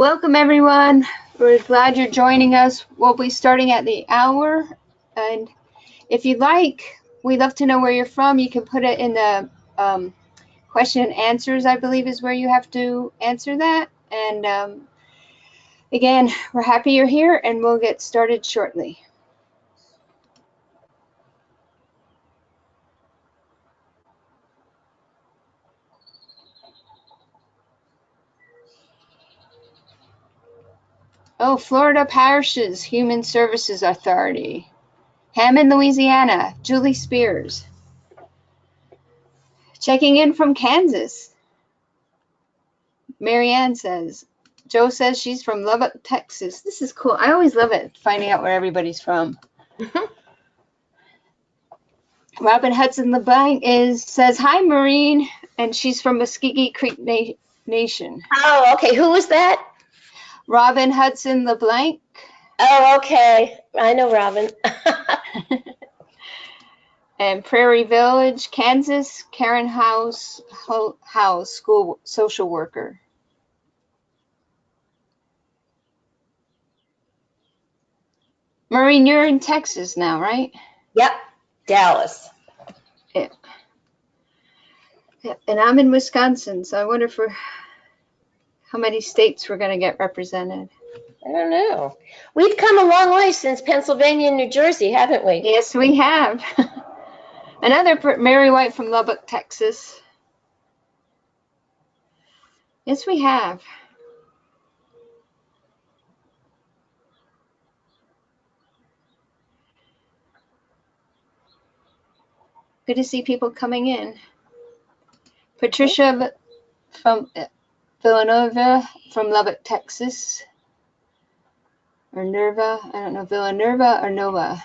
Welcome everyone. We're glad you're joining us. We'll be starting at the hour, and if you'd like, we'd love to know where you're from. You can put it in the question and answers, I believe is where you have to answer that. And again, we're happy you're here, and we'll get started shortly. Oh, Florida Parishes Human Services Authority. Hammond, Louisiana, Julie Spears. Checking in from Kansas. Marianne says, Joe says she's from Lubbock, Texas. This is cool. I always love it, finding out where everybody's from. Robin Hudson LeBlanc says, hi, Maureen, and she's from Muskogee Creek Nation. Oh, okay. Who was that? Robin Hudson LeBlanc. Oh, okay. I know Robin. And Prairie Village, Kansas, Karen House, school social worker. Maureen, you're in Texas now, right? Yep, Dallas. Yeah. And I'm in Wisconsin, so I wonder how many states we're going to get represented. I don't know. We've come a long way since Pennsylvania and New Jersey, haven't we? Yes, we have. Another Mary White from Lubbock, Texas. Yes, we have. Good to see people coming in. Patricia from Villanova from Lubbock, Texas. Or Nerva. I don't know, Villanova or Nova.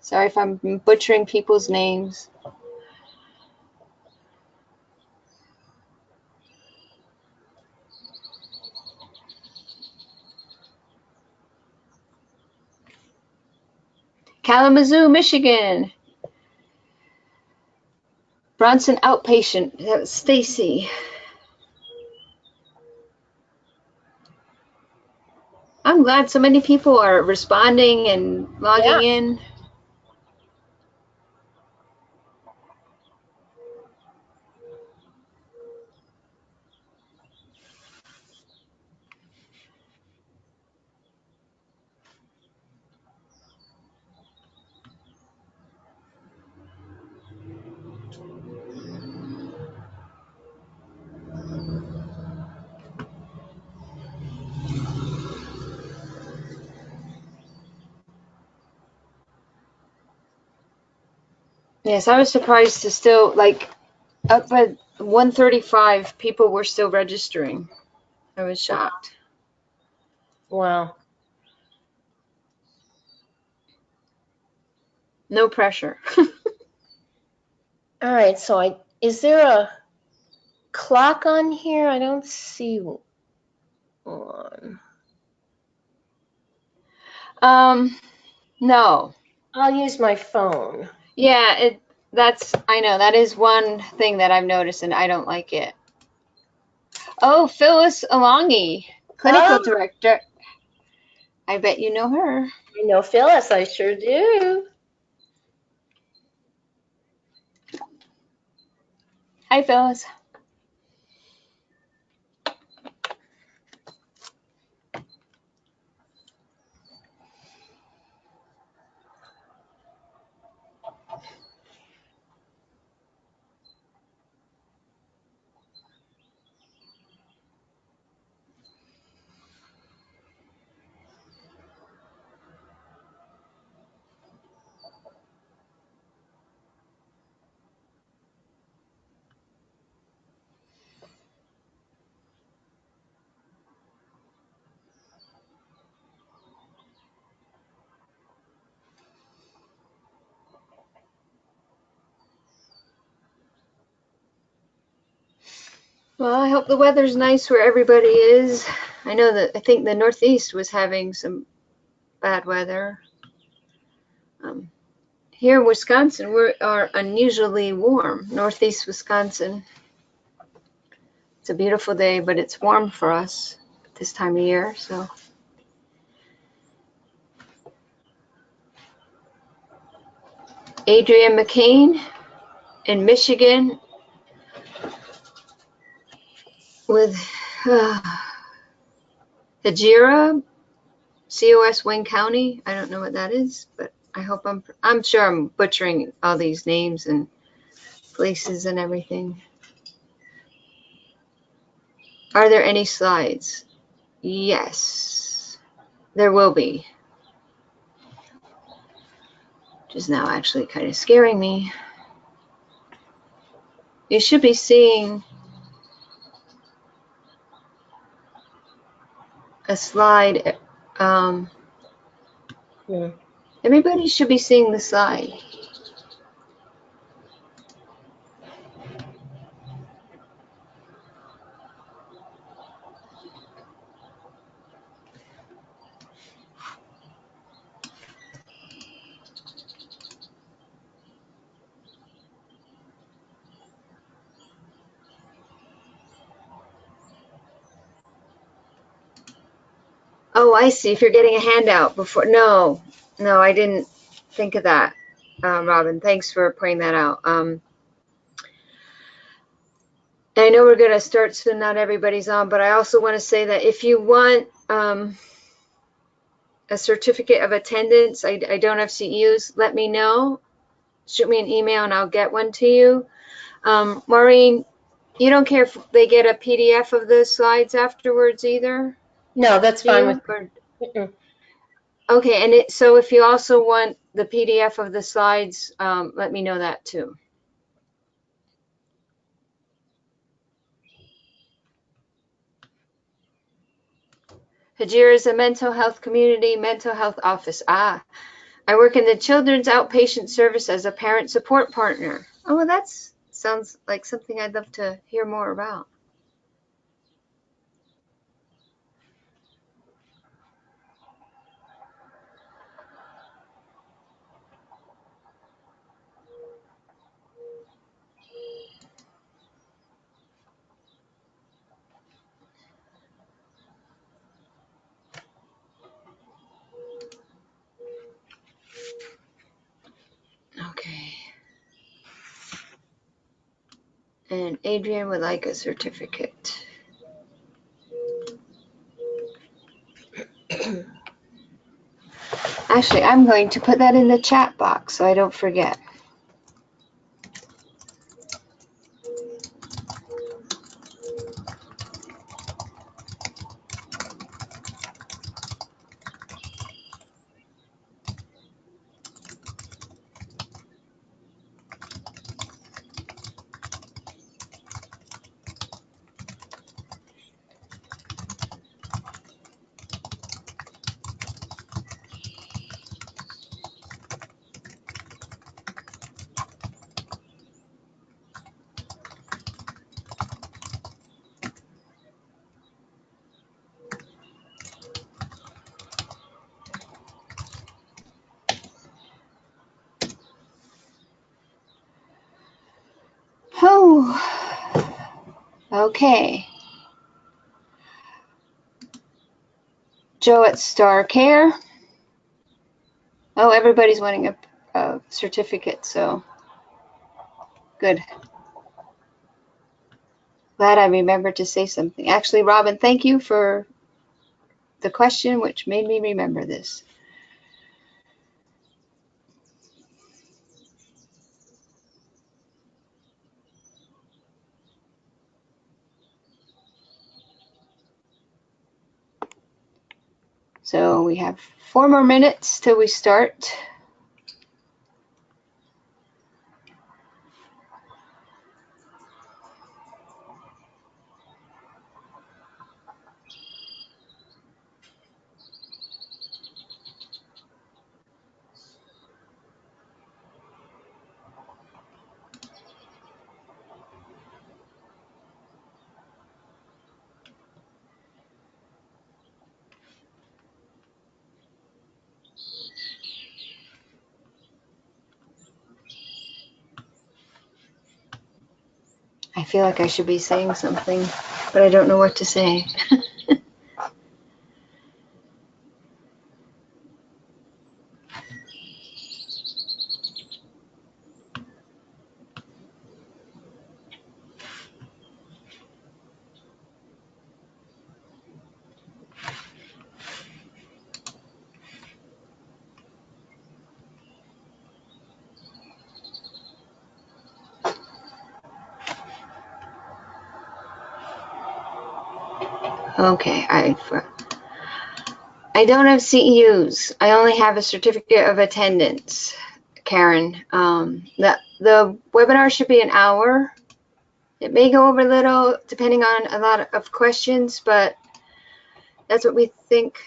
Sorry if I'm butchering people's names. Kalamazoo, Michigan. Bronson outpatient. That was Stacy. I'm glad so many people are responding and logging in. Yes, I was surprised to still, like, up at 135, people were still registering. I was shocked. Wow. No pressure. All right, so is there a clock on here? I don't see one. No. I'll use my phone. Yeah, I know, that is one thing that I've noticed, and I don't like it. Oh, Phyllis Alongi, clinical director. I bet you know her. I know Phyllis, I sure do. Hi, Phyllis. Well, I hope the weather's nice where everybody is. I think the Northeast was having some bad weather. Here in Wisconsin, we are unusually warm, Northeast Wisconsin. It's a beautiful day, but it's warm for us this time of year, so. Adrian McCain in Michigan with Hajira, COS Wayne County. I don't know what that is, but I hope I'm sure I'm butchering all these names and places and everything. Are there any slides? Yes, there will be. Which is now actually kind of scaring me. You should be seeing a slide. Everybody should be seeing the slide. Oh, I see. If you're getting a handout before. No, I didn't think of that, Robin. Thanks for pointing that out. I know we're going to start soon. Not everybody's on, but I also want to say that if you want a certificate of attendance, I don't have CEUs, let me know. Shoot me an email and I'll get one to you. Maureen, you don't care if they get a PDF of the slides afterwards either? No, that's fine with me. Okay, and so if you also want the PDF of the slides, let me know that too. Hajir is a mental health community mental health office. I work in the children's outpatient service as a parent support partner. Oh, well, that sounds like something I'd love to hear more about. Okay. And Adrian would like a certificate. Actually, I'm going to put that in the chat box so I don't forget. Oh, okay. Joe at Star Care. Oh, everybody's wanting a certificate, so good. Glad I remembered to say something. Actually, Robin, thank you for the question, which made me remember this. So we have 4 more minutes till we start. I feel like I should be saying something, but I don't know what to say. Okay, I don't have CEUs. I only have a certificate of attendance, Karen. The webinar should be an hour. It may go over a little depending on a lot of questions, but that's what we think.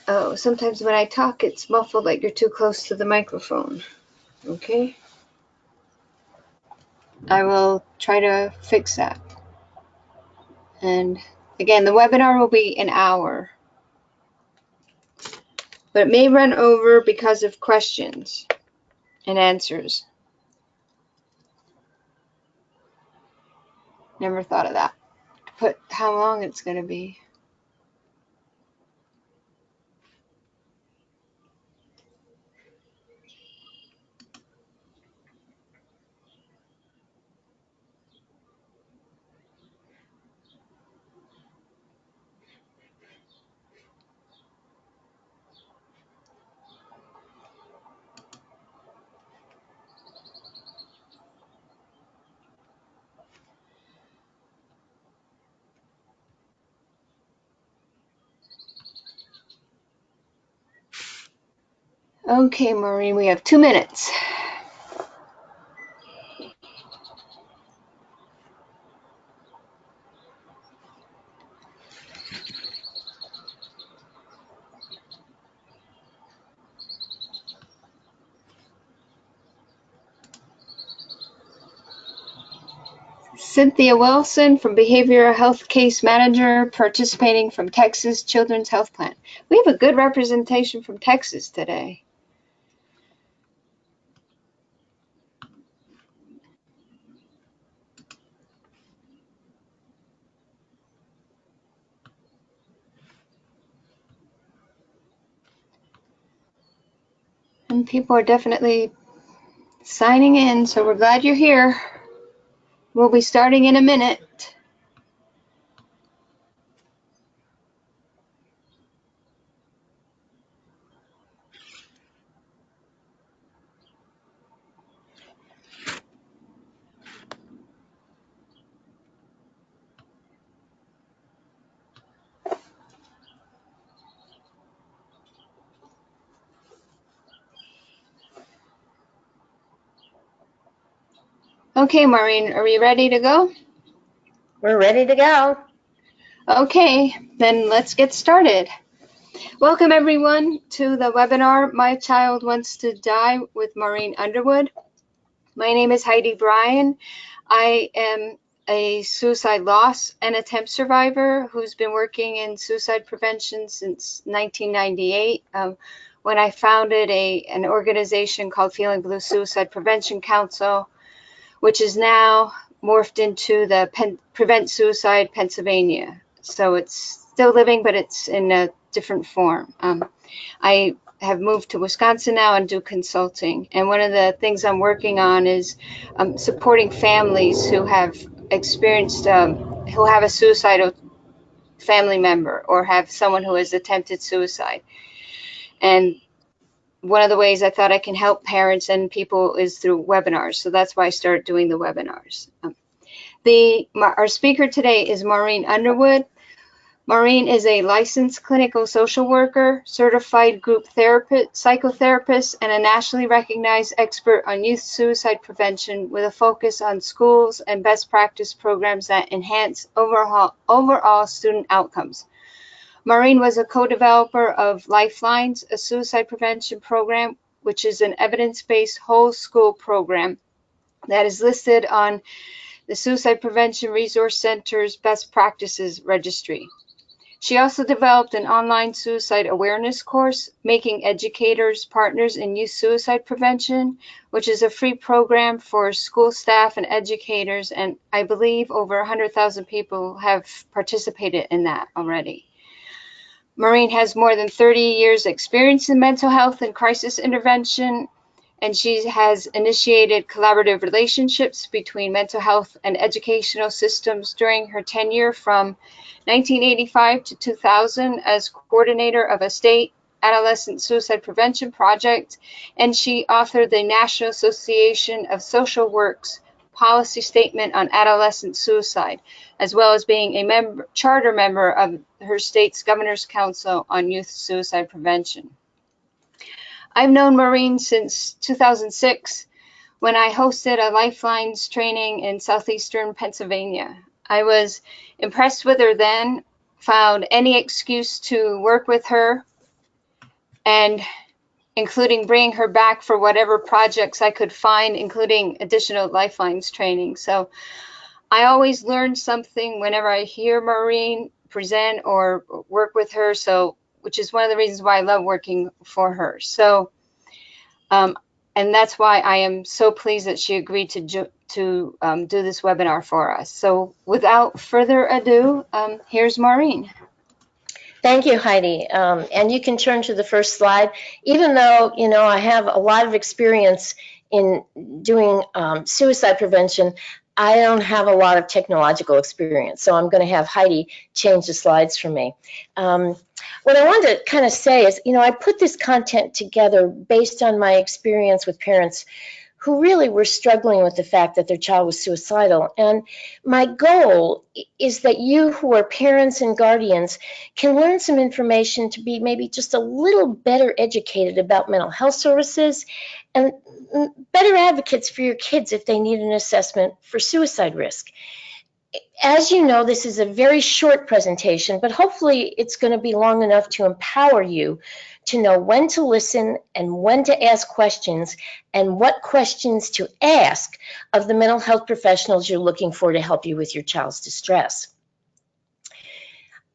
Oh, sometimes when I talk, it's muffled like you're too close to the microphone. Okay. I will try to fix that. And again, the webinar will be an hour, but it may run over because of questions and answers. Never thought of that. Put how long it's going to be. Okay, Maureen, we have 2 minutes. Cynthia Wilson from Behavioral Health Case Manager, participating from Texas Children's Health Plan. We have a good representation from Texas today. And people are definitely signing in, so we're glad you're here. We'll be starting in a minute. Okay, Maureen, are we ready to go? We're ready to go. Okay, then let's get started. Welcome everyone to the webinar, My Child Wants to Die with Maureen Underwood. My name is Heidi Bryan. I am a suicide loss and attempt survivor who's been working in suicide prevention since 1998, when I founded an organization called Feeling Blue Suicide Prevention Council, which is now morphed into the Prevent Suicide Pennsylvania. So it's still living, but it's in a different form. I have moved to Wisconsin now and do consulting. And one of the things I'm working on is supporting families who have experienced, who have a suicidal family member or have someone who has attempted suicide. And one of the ways I thought I can help parents and people is through webinars. So that's why I started doing the webinars. Our speaker today is Maureen Underwood. Maureen is a licensed clinical social worker, certified group therapist, psychotherapist, and a nationally recognized expert on youth suicide prevention with a focus on schools and best practice programs that enhance overall student outcomes. Maureen was a co-developer of Lifelines, a suicide prevention program, which is an evidence-based whole school program that is listed on the Suicide Prevention Resource Center's Best Practices Registry. She also developed an online suicide awareness course, Making Educators Partners in Youth Suicide Prevention, which is a free program for school staff and educators, and I believe over 100,000 people have participated in that already. Maureen has more than 30 years experience in mental health and crisis intervention, and she has initiated collaborative relationships between mental health and educational systems during her tenure from 1985 to 2000 as coordinator of a state adolescent suicide prevention project, and she authored the National Association of Social Work's policy statement on adolescent suicide, as well as being a charter member of her state's Governor's Council on Youth Suicide Prevention. I've known Maureen since 2006 when I hosted a Lifelines training in southeastern Pennsylvania. I was impressed with her then, found any excuse to work with her, and including bringing her back for whatever projects I could find, including additional Lifelines training. So I always learn something whenever I hear Maureen present or work with her, so which is one of the reasons why I love working for her. So, and that's why I am so pleased that she agreed to do this webinar for us. So without further ado, here's Maureen. Thank you, Heidi. And you can turn to the first slide. Even though, you know, I have a lot of experience in doing suicide prevention, I don't have a lot of technological experience. So I'm going to have Heidi change the slides for me. What I wanted to kind of say is, you know, I put this content together based on my experience with parents who really were struggling with the fact that their child was suicidal. And my goal is that you who are parents and guardians can learn some information to be maybe just a little better educated about mental health services and better advocates for your kids if they need an assessment for suicide risk. As you know, this is a very short presentation, but hopefully it's going to be long enough to empower you to know when to listen and when to ask questions and what questions to ask of the mental health professionals you're looking for to help you with your child's distress.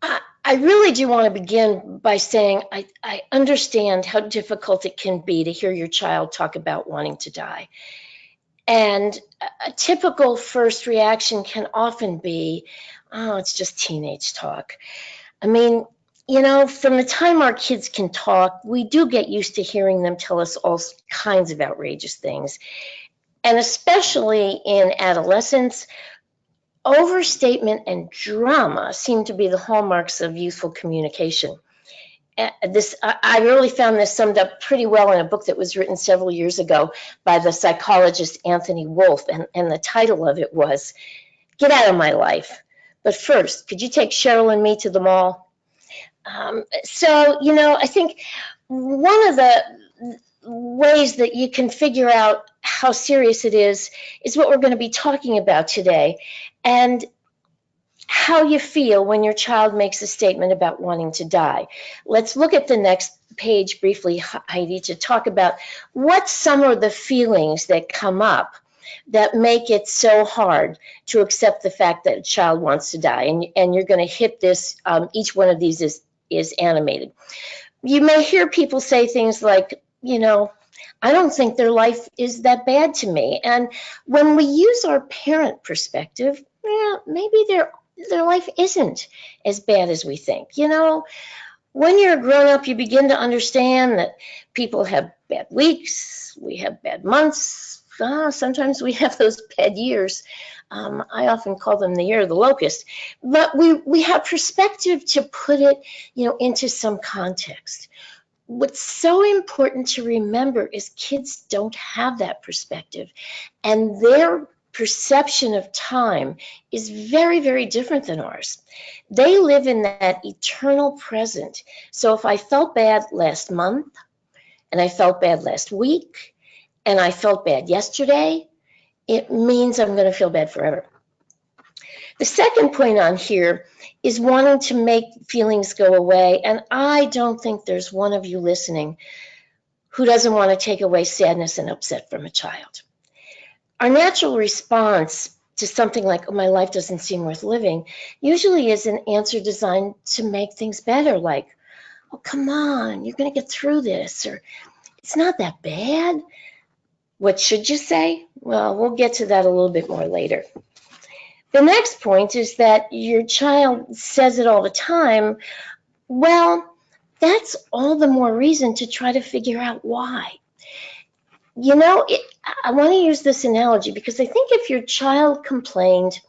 I really do want to begin by saying I understand how difficult it can be to hear your child talk about wanting to die. And a typical first reaction can often be, oh, it's just teenage talk. I mean, you know, from the time our kids can talk, we do get used to hearing them tell us all kinds of outrageous things. And especially in adolescence, overstatement and drama seem to be the hallmarks of youthful communication. I really found this summed up pretty well in a book that was written several years ago by the psychologist Anthony Wolfe, and the title of it was, Get Out of My Life. But first, could you take Cheryl and me to the mall? So, you know, I think one of the ways that you can figure out how serious it is what we're going to be talking about today, and how you feel when your child makes a statement about wanting to die. Let's look at the next page briefly, Heidi, to talk about what some of the feelings that come up that make it so hard to accept the fact that a child wants to die. And you're going to hit this, each one of these is animated. You may hear people say things like, you know, I don't think their life is that bad to me. And when we use our parent perspective, yeah, maybe their life isn't as bad as we think. You know, when you're a grown-up, you begin to understand that people have bad weeks, we have bad months, sometimes we have those bad years. I often call them the year of the locust. But we have perspective to put it, you know, into some context. What's so important to remember is kids don't have that perspective, and their perception of time is very, very different than ours. They live in that eternal present. So if I felt bad last month, and I felt bad last week, and I felt bad yesterday, it means I'm going to feel bad forever. The second point on here is wanting to make feelings go away, and I don't think there's one of you listening who doesn't want to take away sadness and upset from a child. Our natural response to something like, oh, my life doesn't seem worth living, usually is an answer designed to make things better, like, oh, come on, you're going to get through this, or it's not that bad. What should you say? Well, we'll get to that a little bit more later. The next point is that your child says it all the time. Well, that's all the more reason to try to figure out why. You know, I want to use this analogy because I think if your child complained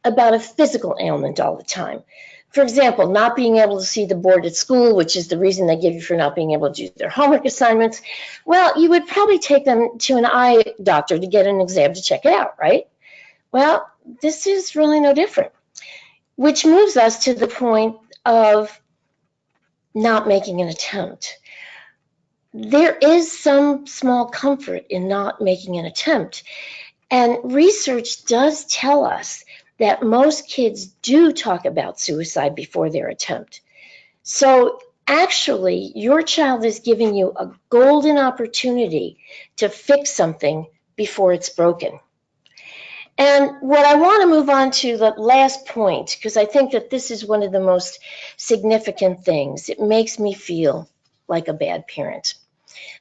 about a physical ailment all the time, for example, not being able to see the board at school, which is the reason they give you for not being able to do their homework assignments, well, you would probably take them to an eye doctor to get an exam to check it out, right? Well, this is really no different, which moves us to the point of not making an attempt. There is some small comfort in not making an attempt. And research does tell us that most kids do talk about suicide before their attempt. So actually, your child is giving you a golden opportunity to fix something before it's broken. And what I want to move on to the last point, because I think that this is one of the most significant things. It makes me feel like a bad parent.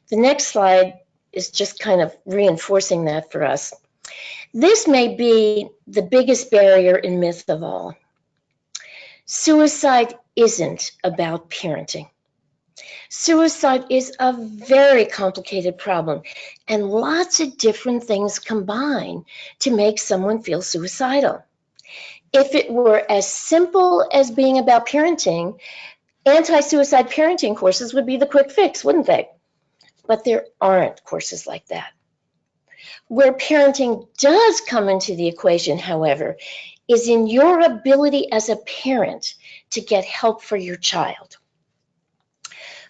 The next slide is just kind of reinforcing that for us. This may be the biggest barrier and myth of all. Suicide isn't about parenting. Suicide is a very complicated problem, and lots of different things combine to make someone feel suicidal. If it were as simple as being about parenting, anti-suicide parenting courses would be the quick fix, wouldn't they? But there aren't courses like that. Where parenting does come into the equation, however, is in your ability as a parent to get help for your child.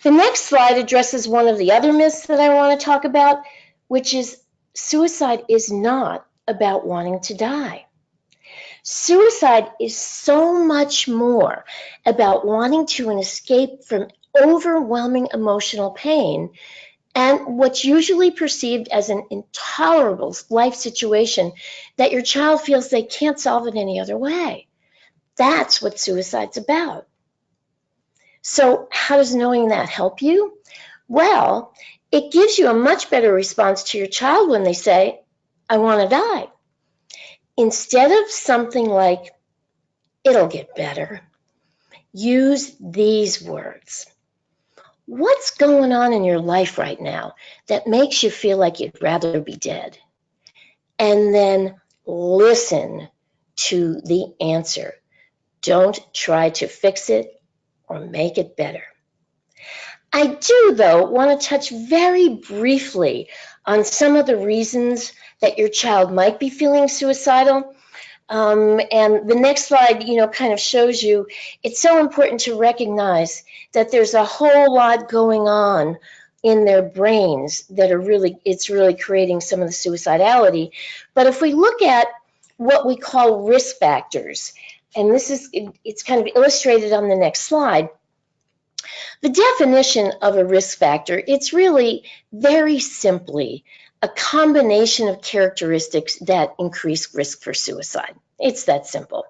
The next slide addresses one of the other myths that I want to talk about, which is suicide is not about wanting to die. Suicide is so much more about wanting to escape from overwhelming emotional pain and what's usually perceived as an intolerable life situation that your child feels they can't solve it any other way. That's what suicide's about. So how does knowing that help you? Well, it gives you a much better response to your child when they say, I want to die. Instead of something like, it'll get better, use these words. What's going on in your life right now that makes you feel like you'd rather be dead? And then listen to the answer. Don't try to fix it or make it better. I do, though, want to touch very briefly on some of the reasons that your child might be feeling suicidal. And the next slide, kind of shows you it's so important to recognize that there's a whole lot going on in their brains that it's really creating some of the suicidality. But if we look at what we call risk factors, and it's kind of illustrated on the next slide, the definition of a risk factor, it's really very simply a combination of characteristics that increase risk for suicide. It's that simple.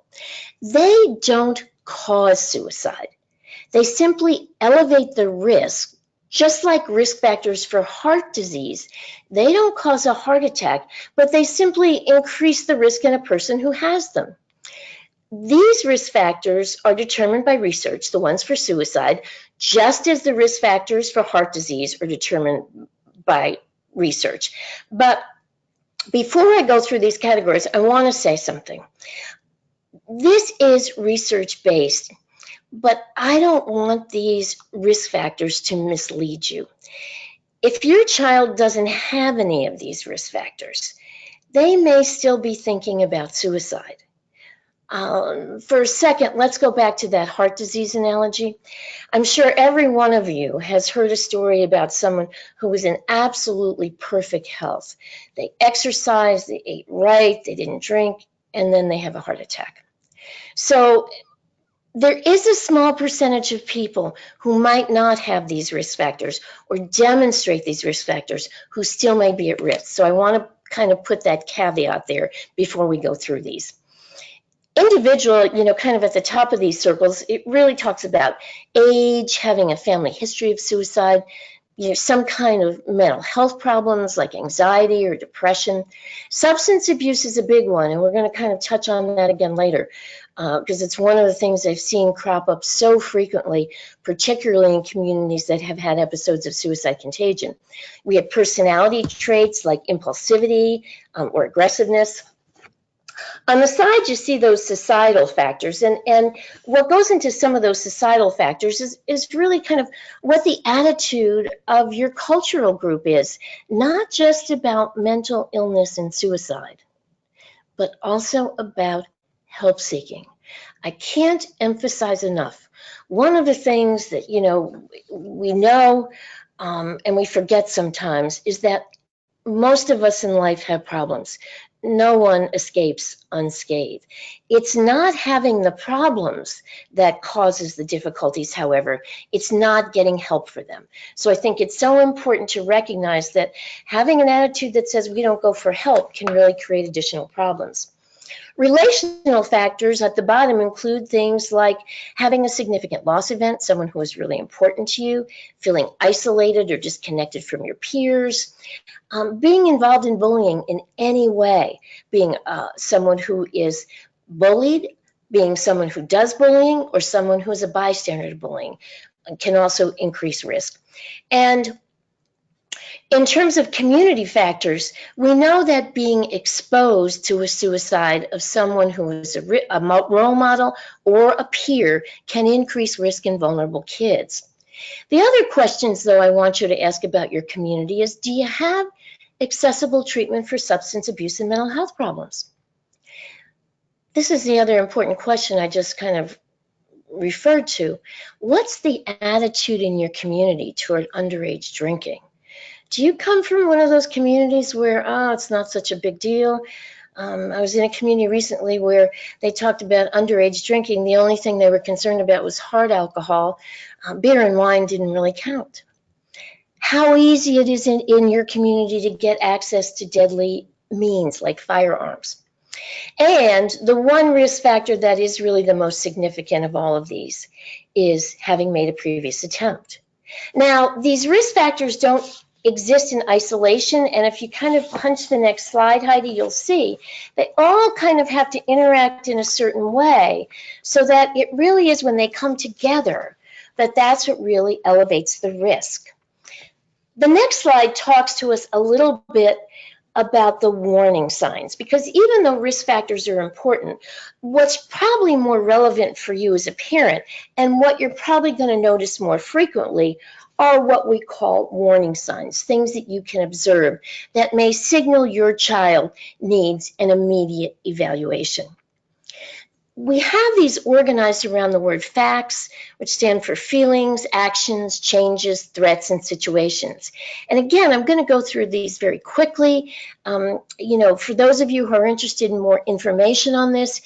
They don't cause suicide. They simply elevate the risk, just like risk factors for heart disease. They don't cause a heart attack, but they simply increase the risk in a person who has them. These risk factors are determined by research, the ones for suicide, just as the risk factors for heart disease are determined by research. But before I go through these categories, I want to say something. This is research-based, but I don't want these risk factors to mislead you. If your child doesn't have any of these risk factors, they may still be thinking about suicide. For a second, let's go back to that heart disease analogy. I'm sure every one of you has heard a story about someone who was in absolutely perfect health. They exercised, they ate right, they didn't drink, and then they have a heart attack. So there is a small percentage of people who might not have these risk factors or demonstrate these risk factors who still may be at risk. So I want to kind of put that caveat there before we go through these. Individual, kind of at the top of these circles, it really talks about age, having a family history of suicide, some kind of mental health problems like anxiety or depression. Substance abuse is a big one, and we're going to kind of touch on that again later because it's one of the things I've seen crop up so frequently, particularly in communities that have had episodes of suicide contagion. We have personality traits like impulsivity or aggressiveness. On the side, you see those societal factors, and what goes into some of those societal factors is really kind of what the attitude of your cultural group is, not just about mental illness and suicide, but also about help seeking. I can't emphasize enough. One of the things that, we know and we forget sometimes is that most of us in life have problems. No one escapes unscathed. It's not having the problems that causes the difficulties, however. It's not getting help for them. So I think it's so important to recognize that having an attitude that says we don't go for help can really create additional problems. Relational factors at the bottom include things like having a significant loss event, someone who is really important to you, feeling isolated or disconnected from your peers, being involved in bullying in any way, being someone who is bullied, being someone who does bullying, or someone who is a bystander to bullying can also increase risk. And in terms of community factors, we know that being exposed to a suicide of someone who is a role model or a peer can increase risk in vulnerable kids. The other questions, though, I want you to ask about your community is, do you have accessible treatment for substance abuse and mental health problems? This is the other important question I just kind of referred to. What's the attitude in your community toward underage drinking? Do you come from one of those communities where, it's not such a big deal? I was in a community recently where they talked about underage drinking. The only thing they were concerned about was hard alcohol. Beer and wine didn't really count. How easy it is in your community to get access to deadly means like firearms. And the one risk factor that is really the most significant of all of these is having made a previous attempt. Now, these risk factors don't exist in isolation, and if you kind of punch the next slide, Heidi, you'll see they all kind of have to interact in a certain way so that it really is when they come together that's what really elevates the risk. The next slide talks to us a little bit about the warning signs, because even though risk factors are important, what's probably more relevant for you as a parent and what you're probably going to notice more frequently are what we call warning signs, things that you can observe that may signal your child needs an immediate evaluation. We have these organized around the word facts, which stand for feelings, actions, changes, threats, and situations. And again, I'm going to go through these very quickly. For those of you who are interested in more information on this,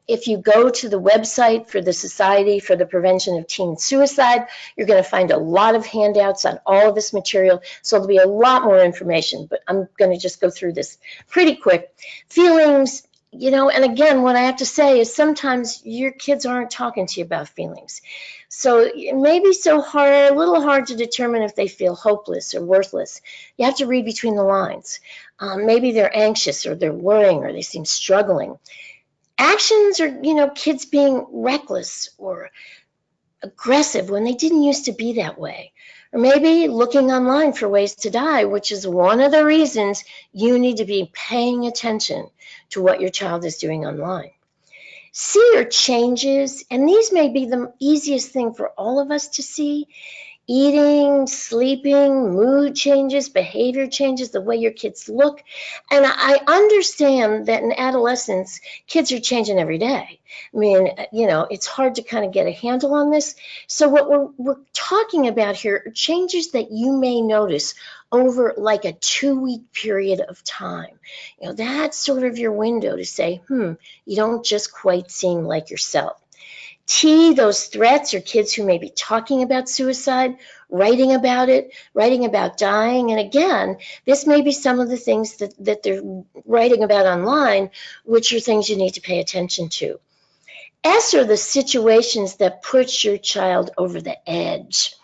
if you go to the website for the Society for the Prevention of Teen Suicide, you're going to find a lot of handouts on all of this material, so there'll be a lot more information, but I'm going to just go through this pretty quick. Feelings, and again, what I have to say is sometimes your kids aren't talking to you about feelings. So it may be a little hard to determine if they feel hopeless or worthless. You have to read between the lines. Maybe they're anxious or they're worrying or they seem struggling. Actions are, kids being reckless or aggressive when they didn't used to be that way. Or maybe looking online for ways to die, which is one of the reasons you need to be paying attention to what your child is doing online. See your changes, and these may be the easiest thing for all of us to see. Eating, sleeping, mood changes, behavior changes, the way your kids look. And I understand that in adolescence, kids are changing every day. I mean, it's hard to kind of get a handle on this. So what we're talking about here are changes that you may notice over like a 2-week period of time. That's sort of your window to say, you don't just quite seem like yourself. Those threats or kids who may be talking about suicide, writing about it, writing about dying. And again, this may be some of the things that they're writing about online, which are things you need to pay attention to. S are the situations that put your child over the edge.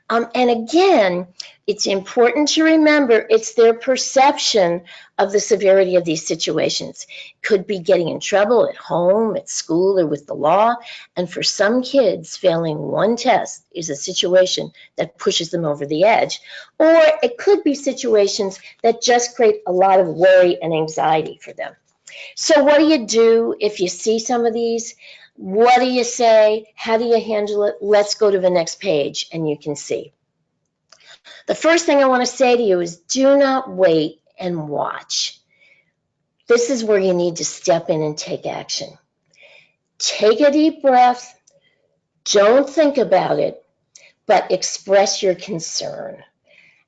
And again, it's important to remember it's their perception of the severity of these situations. Could be getting in trouble at home, at school, or with the law. And for some kids, failing one test is a situation that pushes them over the edge. Or it could be situations that just create a lot of worry and anxiety for them. So what do you do if you see some of these? What do you say? How do you handle it? Let's go to the next page and you can see. The first thing I want to say to you is do not wait and watch. This is where you need to step in and take action. Take a deep breath. Don't think about it, but express your concern.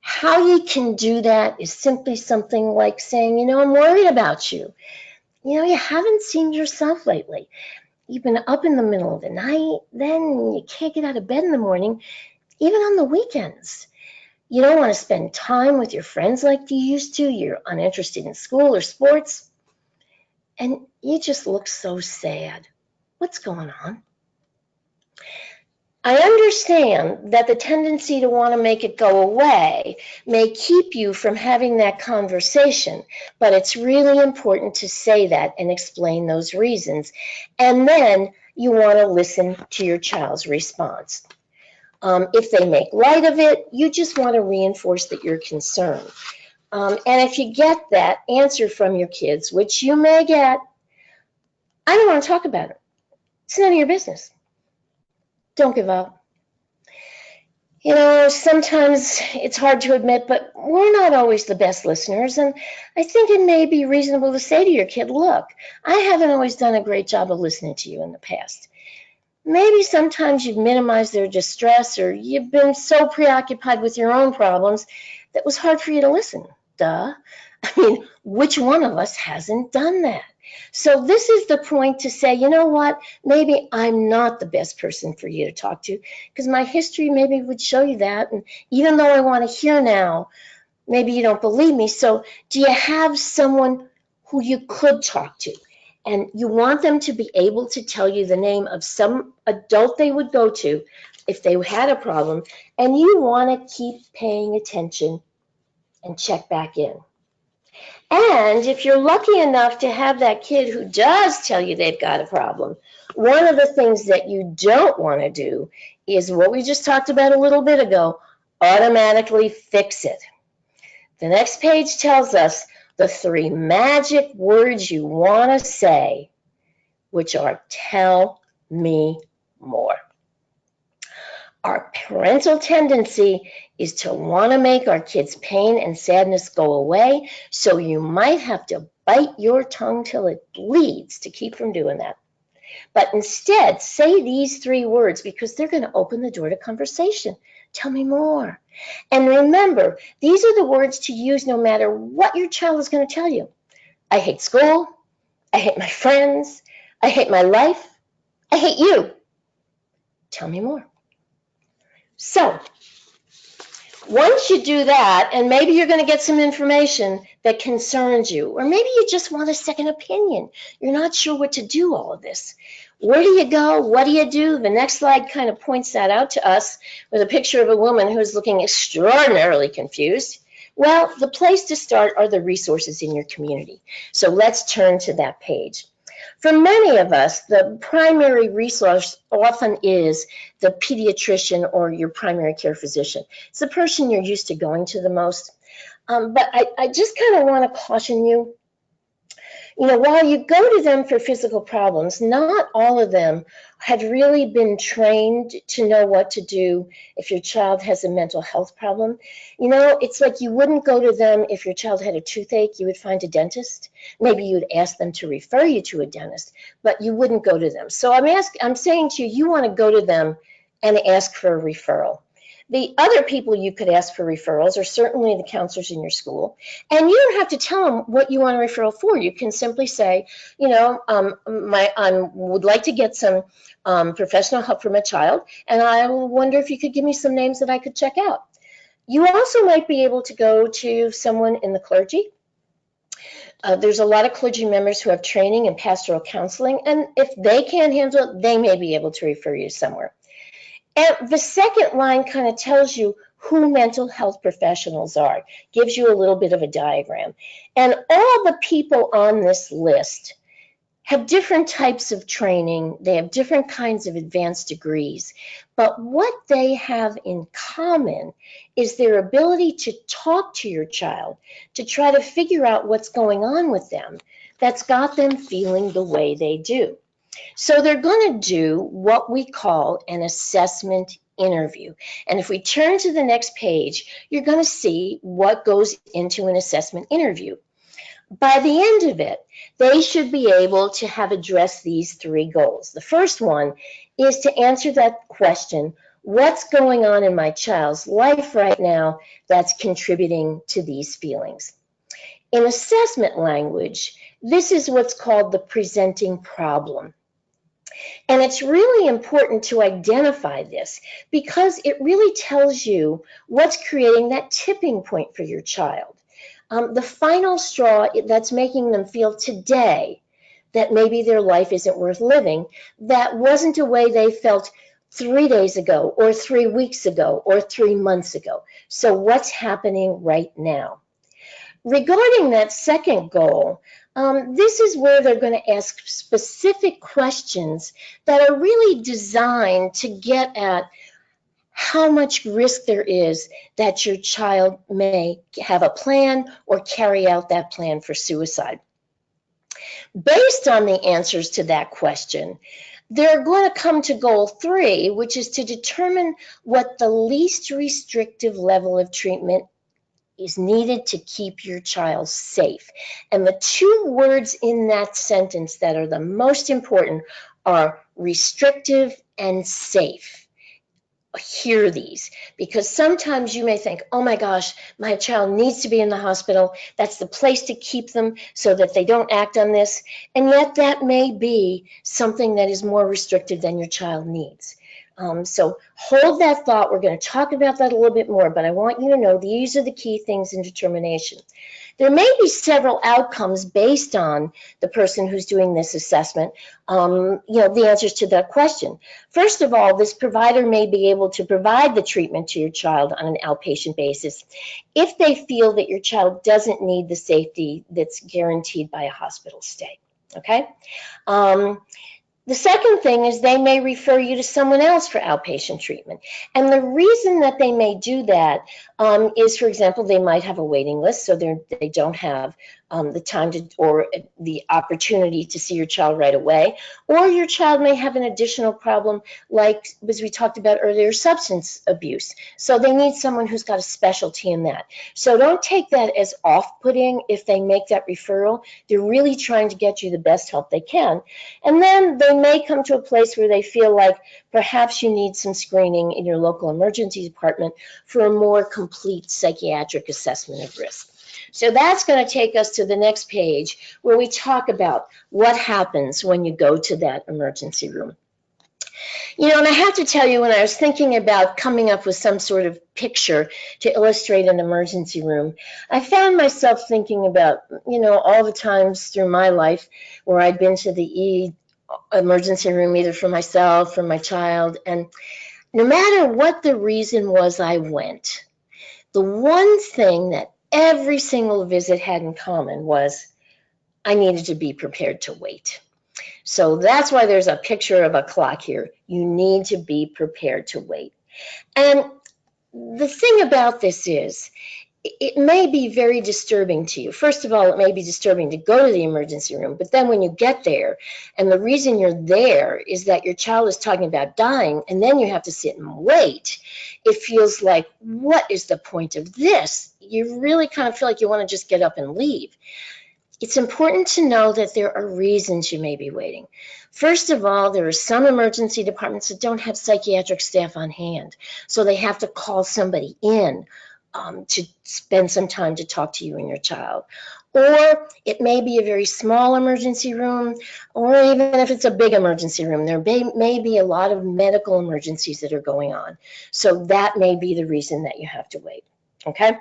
How you can do that is simply something like saying, I'm worried about you. You haven't seen yourself lately. You've been up in the middle of the night, then you can't get out of bed in the morning, even on the weekends. You don't want to spend time with your friends like you used to. You're uninterested in school or sports. And you just look so sad. What's going on? I understand that the tendency to want to make it go away may keep you from having that conversation, but it's really important to say that and explain those reasons. And then you want to listen to your child's response. If they make light of it, you just want to reinforce that you're concerned. And if you get that answer from your kids, which you may get, I don't want to talk about it. It's none of your business. Don't give up. Sometimes it's hard to admit, but we're not always the best listeners. And I think it may be reasonable to say to your kid, look, I haven't always done a great job of listening to you in the past. Maybe sometimes you've minimized their distress, or you've been so preoccupied with your own problems that it was hard for you to listen. Duh. Which one of us hasn't done that? So this is the point to say, you know what, maybe I'm not the best person for you to talk to, because my history maybe would show you that. And even though I want to hear now, maybe you don't believe me. So do you have someone who you could talk to? And you want them to be able to tell you the name of some adult they would go to if they had a problem. And you want to keep paying attention and check back in. And if you're lucky enough to have that kid who does tell you they've got a problem, one of the things that you don't want to do is what we just talked about a little bit ago, automatically fix it. The next page tells us the 3 magic words you want to say, which are tell me more. Our parental tendency is to want to make our kids' pain and sadness go away, so you might have to bite your tongue till it bleeds to keep from doing that. But instead, say these 3 words because they're going to open the door to conversation. Tell me more. And remember, these are the words to use no matter what your child is going to tell you. I hate school. I hate my friends. I hate my life. I hate you. Tell me more. So, once you do that, and maybe you're going to get some information that concerns you, or maybe you just want a second opinion. You're not sure what to do all of this. Where do you go? What do you do? The next slide kind of points that out to us with a picture of a woman who's looking extraordinarily confused. Well, the place to start are the resources in your community. So let's turn to that page. For many of us, the primary resource often is the pediatrician or your primary care physician. It's the person you're used to going to the most. But I just kind of want to caution you, while you go to them for physical problems, not all of them had really been trained to know what to do if your child has a mental health problem. It's like you wouldn't go to them if your child had a toothache. You would find a dentist. Maybe you'd ask them to refer you to a dentist, but you wouldn't go to them. So I'm saying to you, you want to go to them and ask for a referral. The other people you could ask for referrals are certainly the counselors in your school. And you don't have to tell them what you want a referral for. You can simply say, I would like to get some professional help for my child, and I wonder if you could give me some names that I could check out. You also might be able to go to someone in the clergy. There's a lot of clergy members who have training in pastoral counseling, and if they can't handle it, they may be able to refer you somewhere. And the second line kind of tells you who mental health professionals are, gives you a little bit of a diagram. And all the people on this list have different types of training. They have different kinds of advanced degrees. But what they have in common is their ability to talk to your child, to try to figure out what's going on with them that's got them feeling the way they do. So they're going to do what we call an assessment interview. And if we turn to the next page, you're going to see what goes into an assessment interview. By the end of it, they should be able to have addressed these three goals. The first one is to answer that question, what's going on in my child's life right now that's contributing to these feelings? In assessment language, this is what's called the presenting problem. And it's really important to identify this because it really tells you what's creating that tipping point for your child. The final straw that's making them feel today that maybe their life isn't worth living, that wasn't a way they felt 3 days ago or 3 weeks ago or 3 months ago. So what's happening right now? Regarding that second goal, this is where they're going to ask specific questions that are really designed to get at how much risk there is that your child may have a plan or carry out that plan for suicide. Based on the answers to that question, they're going to come to goal 3, which is to determine what the least restrictive level of treatment is needed to keep your child safe. And the 2 words in that sentence that are the most important are restrictive and safe. Hear these, because sometimes you may think, oh my gosh, my child needs to be in the hospital. That's the place to keep them so that they don't act on this. And yet that may be something that is more restrictive than your child needs. So hold that thought. We're going to talk about that a little bit more, but I want you to know these are the key things in determination. There may be several outcomes based on the person who's doing this assessment, the answers to that question. First of all, this provider may be able to provide the treatment to your child on an outpatient basis if they feel that your child doesn't need the safety that's guaranteed by a hospital stay, okay? The second thing is they may refer you to someone else for outpatient treatment. And the reason that they may do that is, for example, they might have a waiting list, so they don't have the time to or the opportunity to see your child right away. Or your child may have an additional problem, like, as we talked about earlier, substance abuse. So they need someone who's got a specialty in that. So don't take that as off-putting if they make that referral. They're really trying to get you the best help they can. And then they may come to a place where they feel like perhaps you need some screening in your local emergency department for a more complete psychiatric assessment of risk. So that's going to take us to the next page where we talk about what happens when you go to that emergency room. You know, and I have to tell you, when I was thinking about coming up with some sort of picture to illustrate an emergency room, I found myself thinking about, all the times through my life where I'd been to the emergency room, either for myself, for my child, and no matter what the reason was I went, the one thing that every single visit had in common was I needed to be prepared to wait. So that's why there's a picture of a clock here. You need to be prepared to wait. And the thing about this is, it may be very disturbing to you. First of all, it may be disturbing to go to the emergency room, but then when you get there, and the reason you're there is that your child is talking about dying, and then you have to sit and wait, it feels like, what is the point of this? You really kind of feel like you want to just get up and leave. It's important to know that there are reasons you may be waiting. First of all, there are some emergency departments that don't have psychiatric staff on hand, so they have to call somebody in to spend some time to talk to you and your child. Or it may be a very small emergency room, or even if it's a big emergency room, there may be a lot of medical emergencies that are going on. So that may be the reason that you have to wait, okay?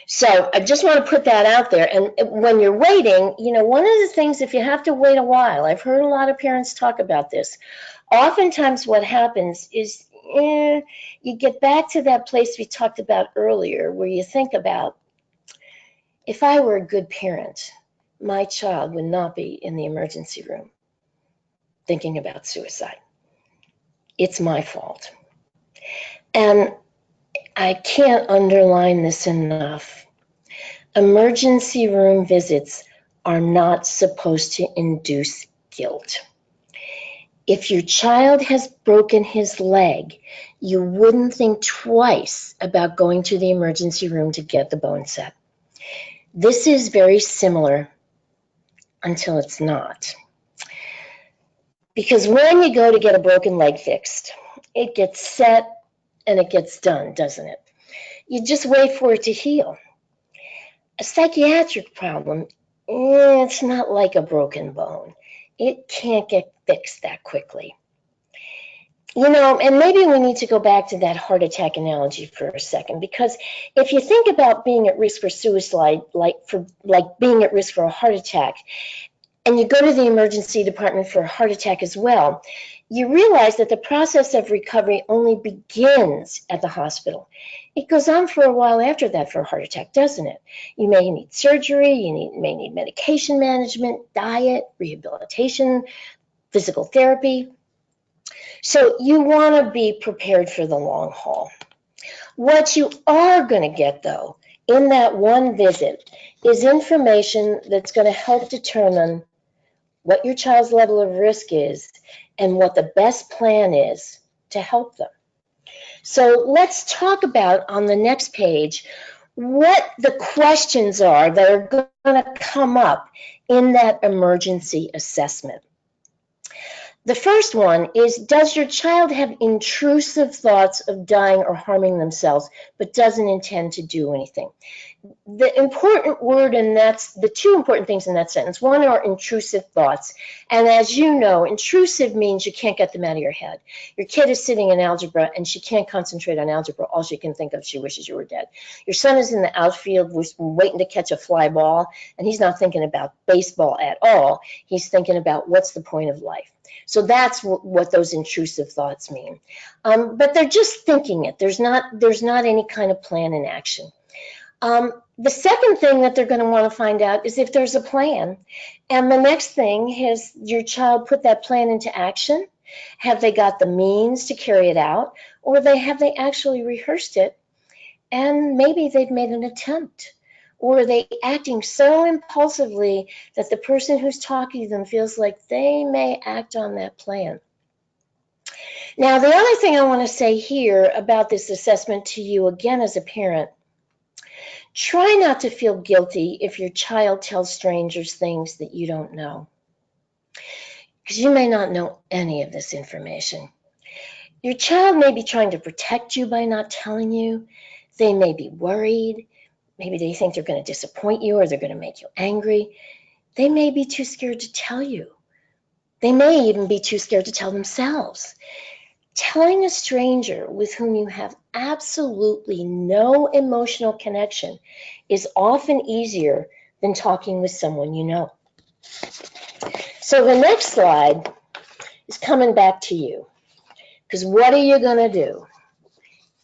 So I just want to put that out there. And when you're waiting, one of the things, if you have to wait a while, I've heard a lot of parents talk about this. Oftentimes what happens is you get back to that place we talked about earlier where you think about, if I were a good parent, my child would not be in the emergency room thinking about suicide. It's my fault. And I can't underline this enough. Emergency room visits are not supposed to induce guilt. If your child has broken his leg, you wouldn't think twice about going to the emergency room to get the bone set. This is very similar until it's not. Because when you go to get a broken leg fixed, it gets set and it gets done, doesn't it? You just wait for it to heal. A psychiatric problem, it's not like a broken bone. It can't get fixed that quickly. You know, and maybe we need to go back to that heart attack analogy for a second, because if you think about being at risk for suicide, like being at risk for a heart attack, and you go to the emergency department for a heart attack as well, you realize that the process of recovery only begins at the hospital. It goes on for a while after that for a heart attack, doesn't it? You may need surgery, may need medication management, diet, rehabilitation, physical therapy. So you want to be prepared for the long haul. What you are going to get, though, in that one visit is information that's going to help determine what your child's level of risk is and what the best plan is to help them. So let's talk about on the next page what the questions are that are going to come up in that emergency assessment. The first one is, does your child have intrusive thoughts of dying or harming themselves, but doesn't intend to do anything? The important word, and that's the two important things in that sentence. One are intrusive thoughts. And as you know, intrusive means you can't get them out of your head. Your kid is sitting in algebra and she can't concentrate on algebra. All she can think of, she wishes you were dead. Your son is in the outfield waiting to catch a fly ball, and he's not thinking about baseball at all. He's thinking about what's the point of life. So that's what those intrusive thoughts mean. But they're just thinking it. There's not any kind of plan in action. The second thing that they're going to want to find out is if there's a plan. And the next thing is, your child put that plan into action? Have they got the means to carry it out? Or have they actually rehearsed it and maybe they've made an attempt? Or are they acting so impulsively that the person who's talking to them feels like they may act on that plan? Now, the other thing I want to say here about this assessment to you, again, as a parent, try not to feel guilty if your child tells strangers things that you don't know, because you may not know any of this information. Your child may be trying to protect you by not telling you. They may be worried. Maybe they think they're going to disappoint you or they're going to make you angry. They may be too scared to tell you. They may even be too scared to tell themselves. Telling a stranger with whom you have absolutely no emotional connection is often easier than talking with someone you know. So the next slide is coming back to you. Because what are you going to do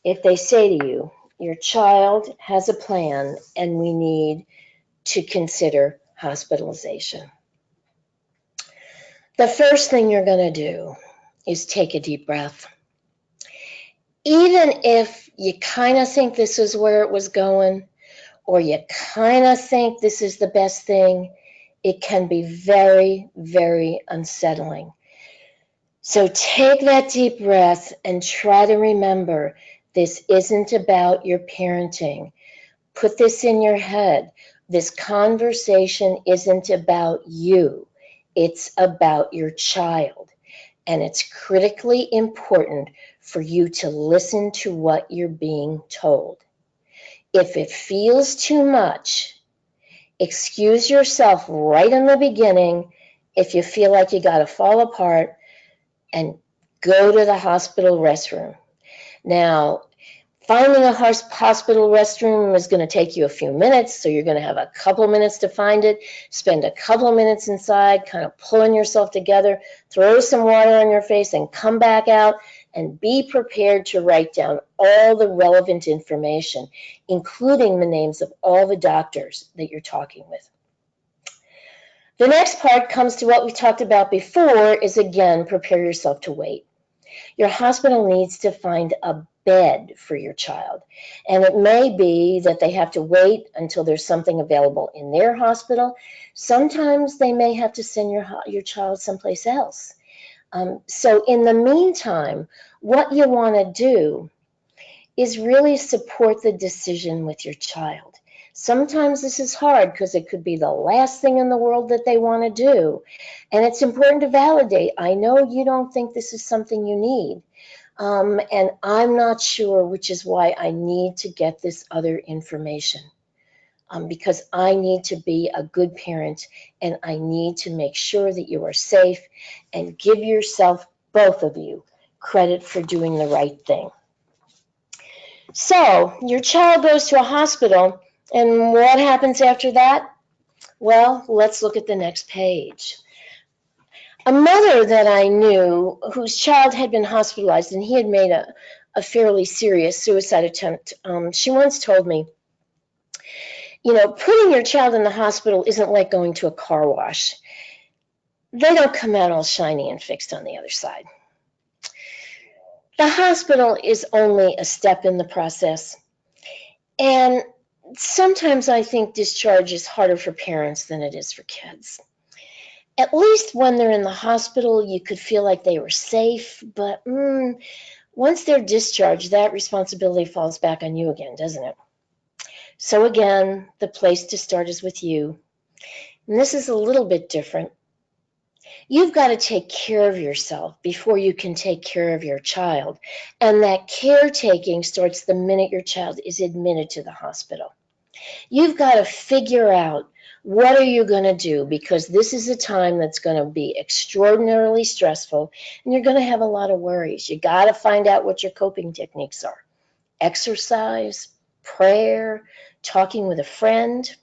if they say to you, your child has a plan and we need to consider hospitalization? The first thing you're going to do is take a deep breath. Even if you kind of think this is where it was going, or you kind of think this is the best thing, it can be very, very unsettling. So take that deep breath and try to remember, this isn't about your parenting. Put this in your head. This conversation isn't about you. It's about your child. And it's critically important for you to listen to what you're being told. If it feels too much, excuse yourself right in the beginning. If you feel like you got to fall apart, and go to the hospital restroom. Now, finding a hospital restroom is going to take you a few minutes, so you're going to have a couple minutes to find it. Spend a couple of minutes inside, kind of pulling yourself together, throw some water on your face, and come back out, and be prepared to write down all the relevant information, including the names of all the doctors that you're talking with. The next part comes to what we talked about before, is again, prepare yourself to wait. Your hospital needs to find a bed for your child. And it may be that they have to wait until there's something available in their hospital. Sometimes they may have to send your child someplace else. So in the meantime, what you want to do is really support the decision with your child. Sometimes this is hard because it could be the last thing in the world that they want to do. And it's important to validate. I know you don't think this is something you need. And I'm not sure, which is why I need to get this other information. Because I need to be a good parent and I need to make sure that you are safe and give yourself, both of you, credit for doing the right thing. So your child goes to a hospital, and what happens after that? Well, let's look at the next page. A mother that I knew whose child had been hospitalized and he had made a fairly serious suicide attempt, she once told me, putting your child in the hospital isn't like going to a car wash. They don't come out all shiny and fixed on the other side. The hospital is only a step in the process. And sometimes I think discharge is harder for parents than it is for kids. At least when they're in the hospital, you could feel like they were safe. But once they're discharged, that responsibility falls back on you again, doesn't it? So again, the place to start is with you. And this is a little bit different. You've got to take care of yourself before you can take care of your child. And that caretaking starts the minute your child is admitted to the hospital. You've got to figure out what are you going to do, because this is a time that's going to be extraordinarily stressful and you're going to have a lot of worries. You got to find out what your coping techniques are. Exercise, prayer, talking with a friend.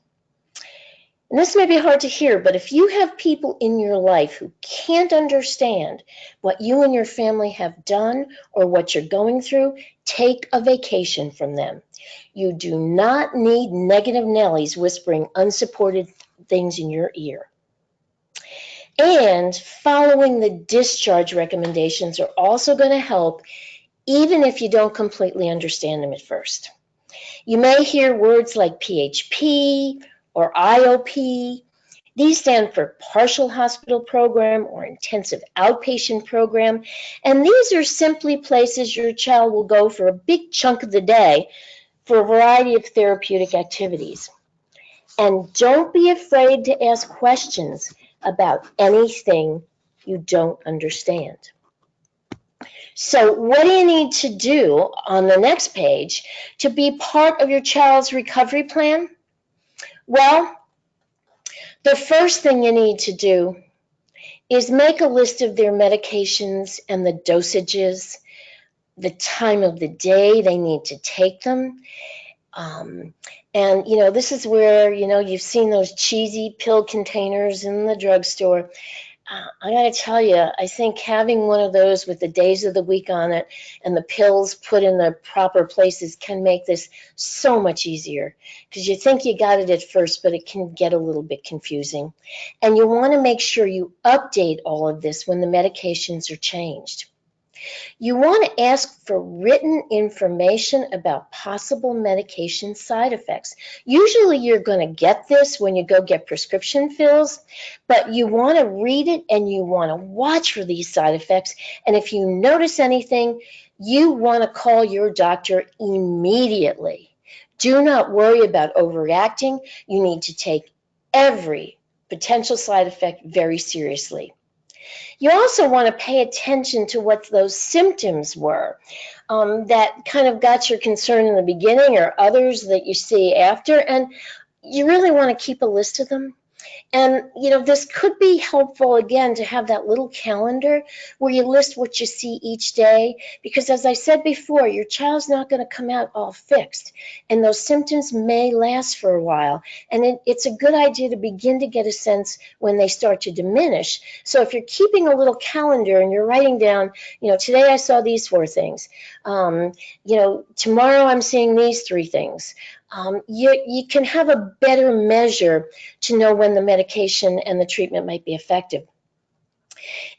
And this may be hard to hear, but if you have people in your life who can't understand what you and your family have done or what you're going through, take a vacation from them. You do not need negative Nellies whispering unsupported things in your ear. And following the discharge recommendations are also going to help, even if you don't completely understand them at first. You may hear words like PHP, or IOP. These stand for Partial Hospital Program or Intensive Outpatient Program. And these are simply places your child will go for a big chunk of the day for a variety of therapeutic activities. And don't be afraid to ask questions about anything you don't understand. So what do you need to do on the next page to be part of your child's recovery plan? Well, the first thing you need to do is make a list of their medications and the dosages, the time of the day they need to take them. And, this is where, you've seen those cheesy pill containers in the drugstore. I got to tell you, I think having one of those with the days of the week on it and the pills put in the proper places can make this so much easier, because you think you got it at first, but it can get a little bit confusing. And you want to make sure you update all of this when the medications are changed. You want to ask for written information about possible medication side effects. Usually you're going to get this when you go get prescription fills, but you want to read it and you want to watch for these side effects. And if you notice anything, you want to call your doctor immediately. Do not worry about overreacting. You need to take every potential side effect very seriously. You also want to pay attention to what those symptoms were that kind of got your concern in the beginning, or others that you see after, and you really want to keep a list of them. And, this could be helpful, again, to have that little calendar where you list what you see each day, because as I said before, your child's not going to come out all fixed, and those symptoms may last for a while. And it's a good idea to begin to get a sense when they start to diminish. So if you're keeping a little calendar and you're writing down, today I saw these 4 things, tomorrow I'm seeing these 3 things. You can have a better measure to know when the medication and the treatment might be effective.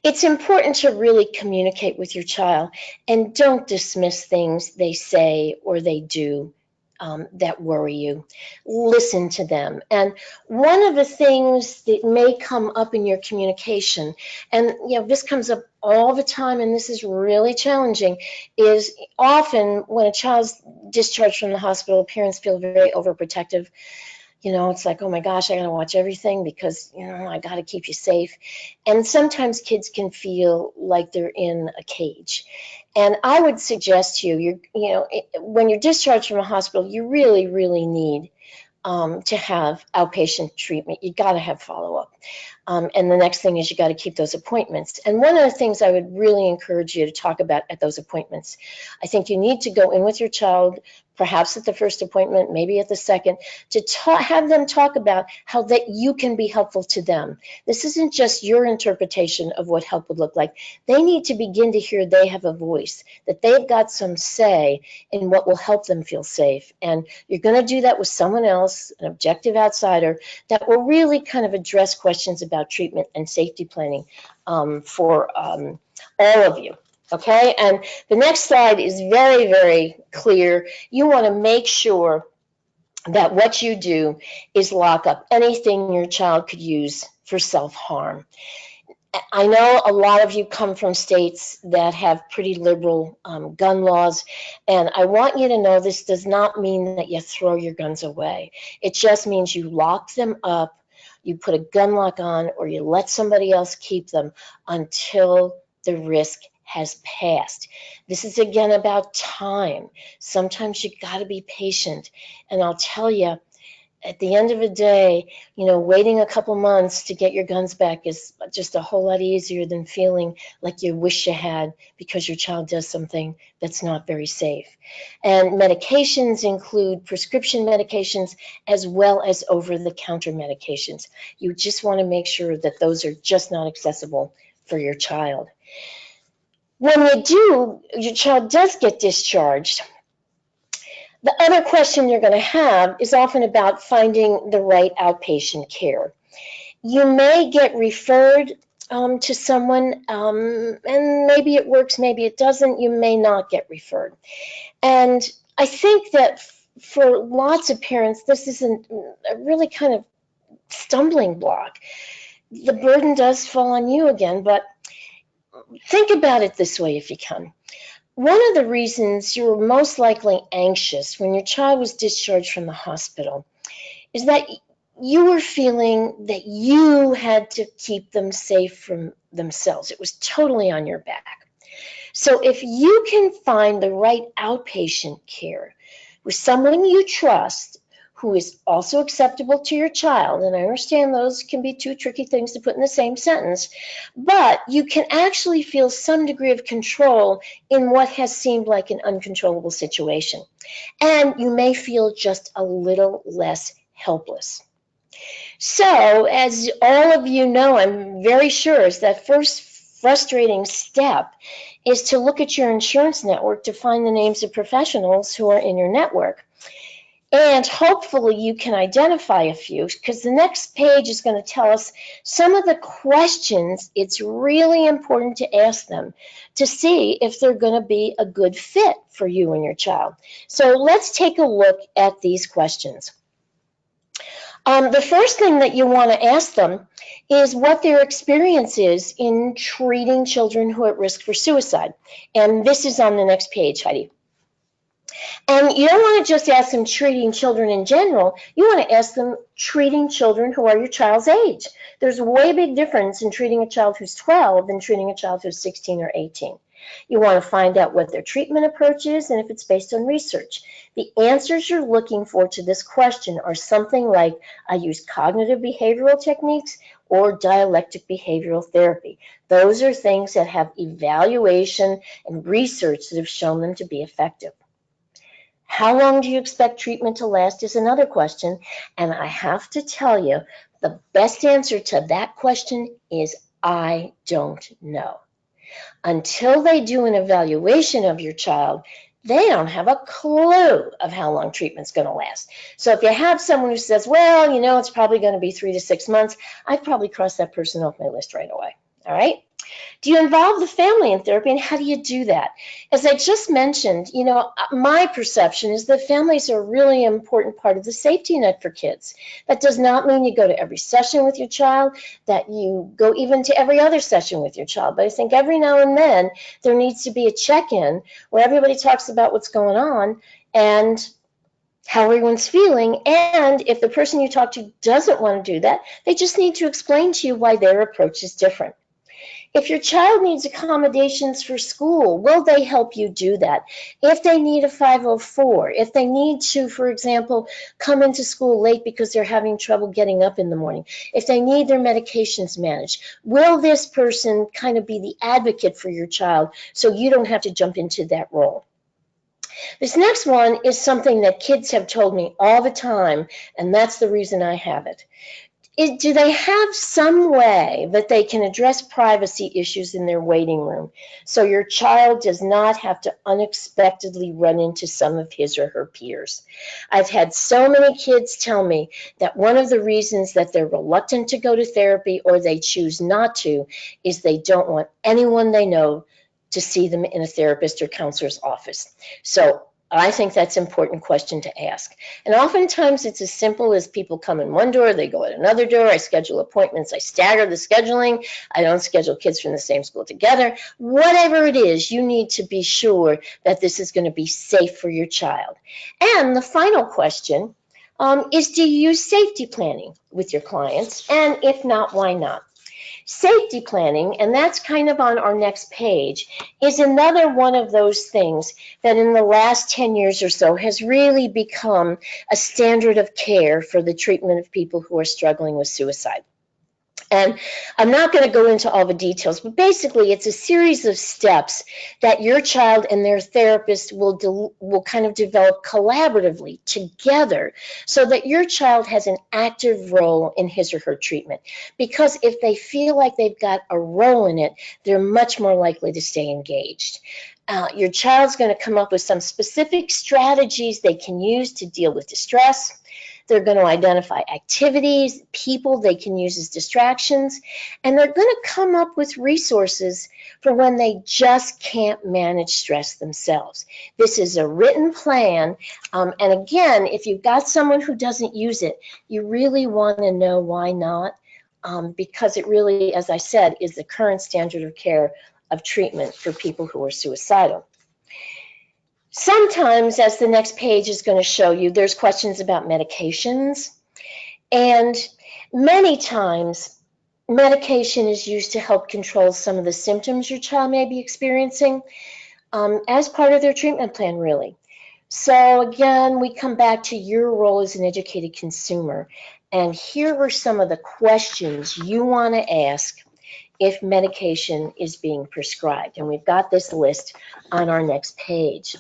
It's important to really communicate with your child and don't dismiss things they say or they do that worry you. Listen to them. And one of the things that may come up in your communication, and this comes up all the time, and this is really challenging, is often when a child's discharged from the hospital, parents feel very overprotective. It's like, oh my gosh, I got to watch everything because, I got to keep you safe. And sometimes kids can feel like they're in a cage. And I would suggest to you, when you're discharged from a hospital, you really, really need to have outpatient treatment. You got to have follow-up. And the next thing is you got to keep those appointments. And one of the things I would really encourage you to talk about at those appointments, I think you need to go in with your child, perhaps at the first appointment, maybe at the second, to have them talk about how that you can be helpful to them. This isn't just your interpretation of what help would look like. They need to begin to hear they have a voice, that they've got some say in what will help them feel safe. And you're going to do that with someone else, an objective outsider, that will really kind of address questions about treatment and safety planning for all of you. Okay, and the next slide is very, very clear. You want to make sure that what you do is lock up anything your child could use for self-harm. I know a lot of you come from states that have pretty liberal gun laws, and I want you to know this does not mean that you throw your guns away. It just means you lock them up, you put a gun lock on, or you let somebody else keep them until the risk has passed. This is again about time. Sometimes you got to be patient, and I'll tell you, at the end of the day, waiting a couple months to get your guns back is just a whole lot easier than feeling like you wish you had because your child does something that's not very safe. And medications include prescription medications as well as over-the-counter medications. You just want to make sure that those are just not accessible for your child. When your child does get discharged, the other question you're going to have is often about finding the right outpatient care. You may get referred to someone, and maybe it works, maybe it doesn't. You may not get referred. And I think that for lots of parents, this is a really kind of stumbling block. The burden does fall on you again, but think about it this way if you can. One of the reasons you were most likely anxious when your child was discharged from the hospital is that you were feeling that you had to keep them safe from themselves. It was totally on your back. So if you can find the right outpatient care with someone you trust who is also acceptable to your child, and I understand those can be two tricky things to put in the same sentence, but you can actually feel some degree of control in what has seemed like an uncontrollable situation. And you may feel just a little less helpless. So, as all of you know, I'm very sure, is that first frustrating step is to look at your insurance network to find the names of professionals who are in your network. And hopefully you can identify a few, because the next page is going to tell us some of the questions it's really important to ask them to see if they're going to be a good fit for you and your child. So let's take a look at these questions. The first thing that you want to ask them is what their experience is in treating children who are at risk for suicide. And this is on the next page, Heidi. And you don't want to just ask them treating children in general. You want to ask them treating children who are your child's age. There's a way big difference in treating a child who's 12 than treating a child who's 16 or 18. You want to find out what their treatment approach is and if it's based on research. The answers you're looking for to this question are something like, I use cognitive behavioral techniques or dialectic behavioral therapy. Those are things that have evaluation and research that have shown them to be effective. How long do you expect treatment to last is another question, and I have to tell you, the best answer to that question is I don't know. Until they do an evaluation of your child, they don't have a clue of how long treatment's going to last. So if you have someone who says, well, it's probably going to be 3 to 6 months, I'd probably cross that person off my list right away. All right? Do you involve the family in therapy, and how do you do that? As I just mentioned, my perception is that families are a really important part of the safety net for kids. That does not mean you go to every session with your child, that you go even to every other session with your child. But I think every now and then there needs to be a check-in where everybody talks about what's going on and how everyone's feeling. And if the person you talk to doesn't want to do that, they just need to explain to you why their approach is different. If your child needs accommodations for school, will they help you do that? If they need a 504, if they need to, for example, come into school late because they're having trouble getting up in the morning, if they need their medications managed, will this person kind of be the advocate for your child so you don't have to jump into that role? This next one is something that kids have told me all the time, and that's the reason I have it. Do they have some way that they can address privacy issues in their waiting room so your child does not have to unexpectedly run into some of his or her peers? I've had so many kids tell me that one of the reasons that they're reluctant to go to therapy or they choose not to is they don't want anyone they know to see them in a therapist or counselor's office. So I think that's an important question to ask. And oftentimes it's as simple as people come in one door, they go in another door, I schedule appointments, I stagger the scheduling, I don't schedule kids from the same school together. Whatever it is, you need to be sure that this is going to be safe for your child. And the final question is, do you use safety planning with your clients? And if not, why not? Safety planning, and that's kind of on our next page, is another one of those things that in the last 10 years or so has really become a standard of care for the treatment of people who are struggling with suicide. And I'm not going to go into all the details, but basically it's a series of steps that your child and their therapist will kind of develop collaboratively together so that your child has an active role in his or her treatment. Because if they feel like they've got a role in it, they're much more likely to stay engaged. Your child's going to come up with some specific strategies they can use to deal with distress. They're going to identify activities, people they can use as distractions, and they're going to come up with resources for when they just can't manage stress themselves. This is a written plan, and again, if you've got someone who doesn't use it, you really want to know why not, because it really, as I said, is the current standard of care of treatment for people who are suicidal. Sometimes, as the next page is going to show you, there's questions about medications. And many times, medication is used to help control some of the symptoms your child may be experiencing as part of their treatment plan, really. So again, we come back to your role as an educated consumer. And here are some of the questions you want to ask if medication is being prescribed. And we've got this list on our next page.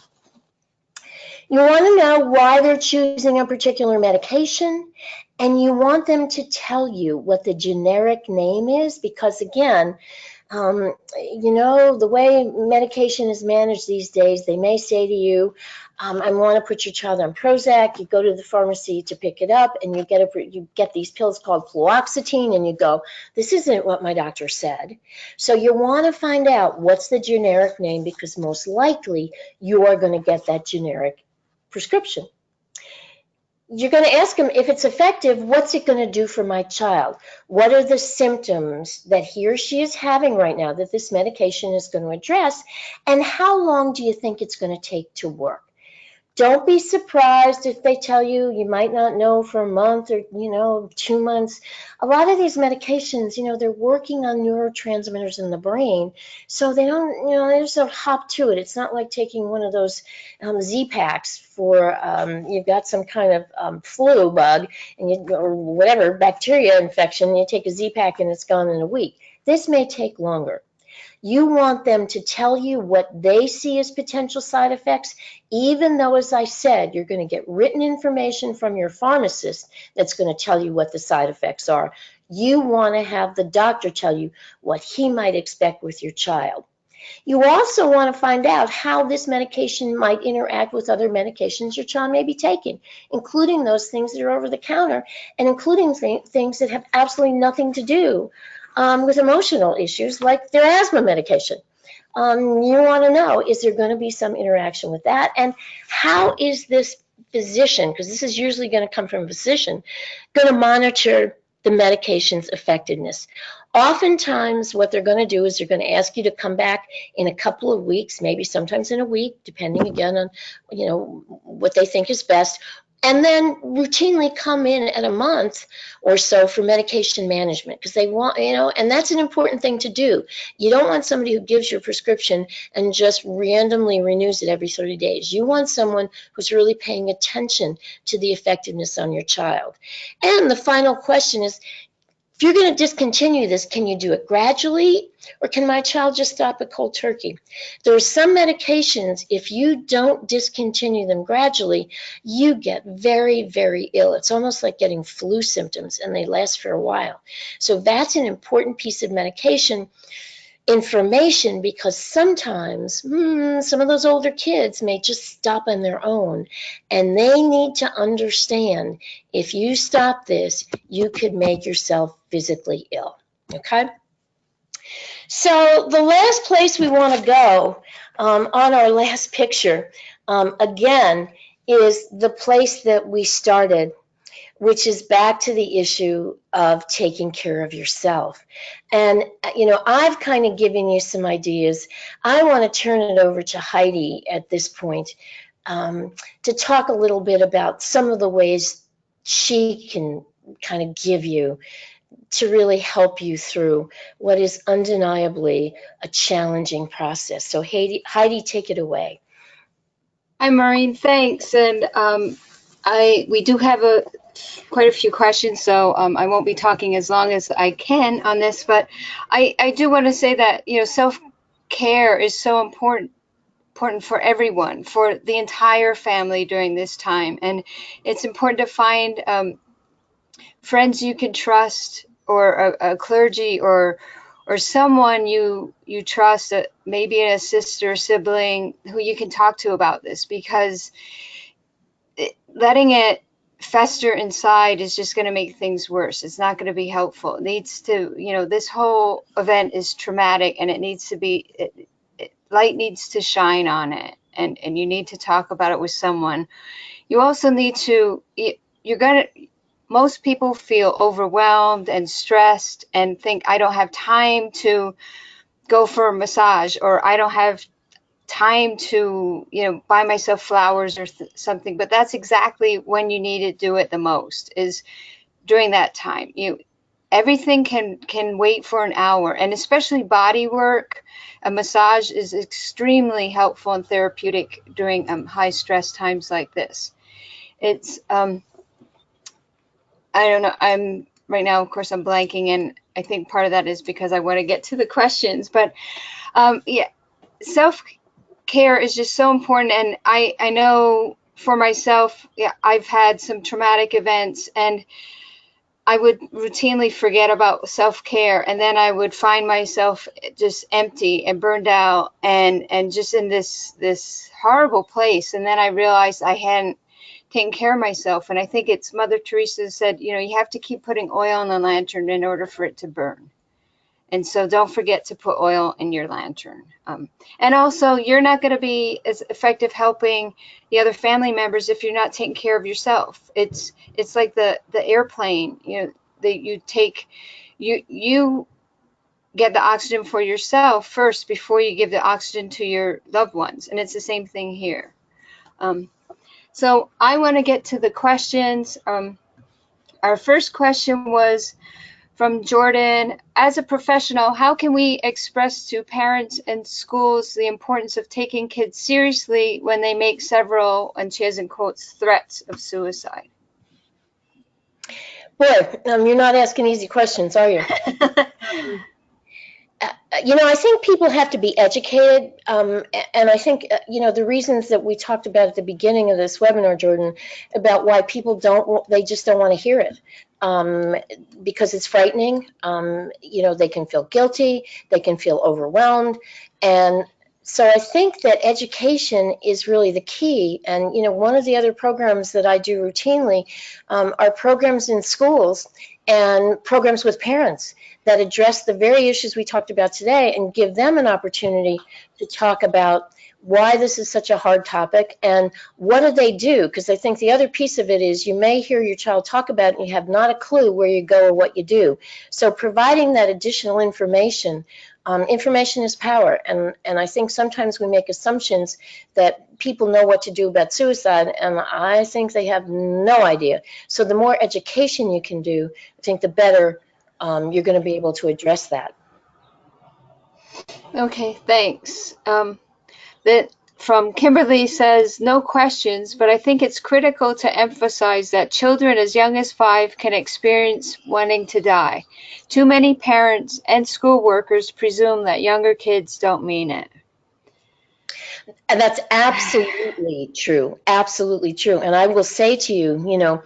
You want to know why they're choosing a particular medication, and you want them to tell you what the generic name is, because again, the way medication is managed these days, they may say to you, I want to put your child on Prozac. You go to the pharmacy to pick it up, and you get these pills called fluoxetine, and you go, this isn't what my doctor said. So you want to find out what's the generic name, because most likely you are going to get that generic prescription. You're going to ask them, if it's effective, what's it going to do for my child? What are the symptoms that he or she is having right now that this medication is going to address? And how long do you think it's going to take to work? Don't be surprised if they tell you you might not know for a month or 2 months. A lot of these medications, they're working on neurotransmitters in the brain, so they just don't hop to it. It's not like taking one of those Z-Packs for you've got some kind of flu bug or whatever bacteria infection. You take a Z-Pack and it's gone in a week. This may take longer. You want them to tell you what they see as potential side effects, even though, as I said, you're going to get written information from your pharmacist that's going to tell you what the side effects are. You want to have the doctor tell you what he might expect with your child. You also want to find out how this medication might interact with other medications your child may be taking, including those things that are over the counter and including things that have absolutely nothing to do with emotional issues like their asthma medication. You want to know, is there going to be some interaction with that? And how is this physician, because this is usually going to come from a physician, going to monitor the medication's effectiveness? Oftentimes, what they're going to do is they're going to ask you to come back in a couple of weeks, maybe sometimes in a week, depending again on, what they think is best, and then routinely come in at a month or so for medication management, because they want, and that's an important thing to do. You don't want somebody who gives you a prescription and just randomly renews it every 30 days. You want someone who's really paying attention to the effectiveness on your child. And the final question is, if you're going to discontinue this, can you do it gradually, or can my child just stop at cold turkey? There are some medications, if you don't discontinue them gradually, you get very, very ill. It's almost like getting flu symptoms, and they last for a while. So that's an important piece of medication information, because sometimes some of those older kids may just stop on their own, and they need to understand, if you stop this, you could make yourself physically ill. Okay? So the last place we want to go on our last picture, again, is the place that we started, which is back to the issue of taking care of yourself. And, I've kind of given you some ideas. I want to turn it over to Heidi at this point to talk a little bit about some of the ways she can kind of give you to really help you through what is undeniably a challenging process. So Heidi, take it away. Hi, Maureen. Thanks. And we do have quite a few questions, so I won't be talking as long as I can on this. But I do want to say that self-care is so important for everyone, for the entire family during this time, and it's important to find friends you can trust, or a clergy, or someone you trust, maybe a sister, sibling, who you can talk to about this, because letting it fester inside is just going to make things worse. It's not going to be helpful. It needs to, this whole event is traumatic, and it needs to be, light needs to shine on it, and you need to talk about it with someone. You also need to, most people feel overwhelmed and stressed and think, I don't have time to go for a massage, or I don't have time to, buy myself flowers or something. But that's exactly when you need to do it the most, is during that time. Everything can wait for an hour, and especially body work. A massage is extremely helpful and therapeutic during high stress times like this. It's I don't know. I'm right now, of course, I'm blanking, and I think part of that is because I want to get to the questions. But yeah, self-care is just so important. And I know for myself, I've had some traumatic events, and I would routinely forget about self-care, and then I would find myself just empty and burned out, and just in this horrible place. And then I realized I hadn't taken care of myself. And I think it's Mother Teresa said, you have to keep putting oil in the lantern in order for it to burn. And so don't forget to put oil in your lantern. And also, you're not going to be as effective helping the other family members if you're not taking care of yourself. It's like the airplane, that you take, you get the oxygen for yourself first before you give the oxygen to your loved ones. And it's the same thing here. So I want to get to the questions. Our first question was from Jordan. As a professional, how can we express to parents and schools the importance of taking kids seriously when they make several, and she has in quotes, threats of suicide? Boy, you're not asking easy questions, are you? I think people have to be educated, and I think, the reasons that we talked about at the beginning of this webinar, Jordan, about why people they just don't want to hear it, because it's frightening. They can feel guilty, they can feel overwhelmed, and so I think that education is really the key. And, one of the other programs that I do routinely are programs in schools and programs with parents that address the very issues we talked about today and give them an opportunity to talk about why this is such a hard topic and what do they do? Because I think the other piece of it is you may hear your child talk about it and you have not a clue where you go or what you do. So providing that additional information, information is power. And I think sometimes we make assumptions that people know what to do about suicide, and I think they have no idea. So the more education you can do, I think the better you're going to be able to address that. Okay, thanks. That from Kimberly says, no questions, but I think it's critical to emphasize that children as young as 5 can experience wanting to die. Too many parents and school workers presume that younger kids don't mean it. And that's absolutely true. Absolutely true. And I will say to you,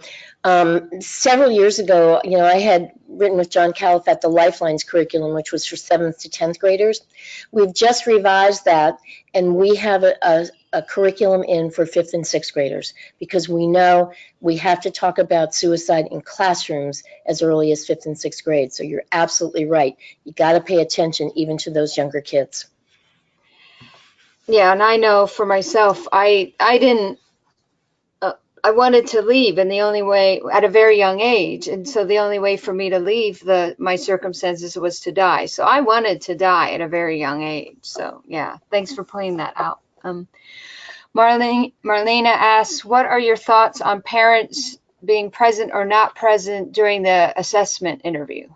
several years ago, I had written with John Califat the Lifelines curriculum, which was for 7th to 10th graders. We've just revised that, and we have a curriculum in for 5th and 6th graders because we know we have to talk about suicide in classrooms as early as 5th and 6th grade. So you're absolutely right. You got to pay attention even to those younger kids. Yeah, and I know for myself, I didn't. I wanted to leave, and the only way at a very young age, and so the only way for me to leave my circumstances was to die. So I wanted to die at a very young age. So yeah, thanks for pointing that out. Marlena asks, what are your thoughts on parents being present or not present during the assessment interview?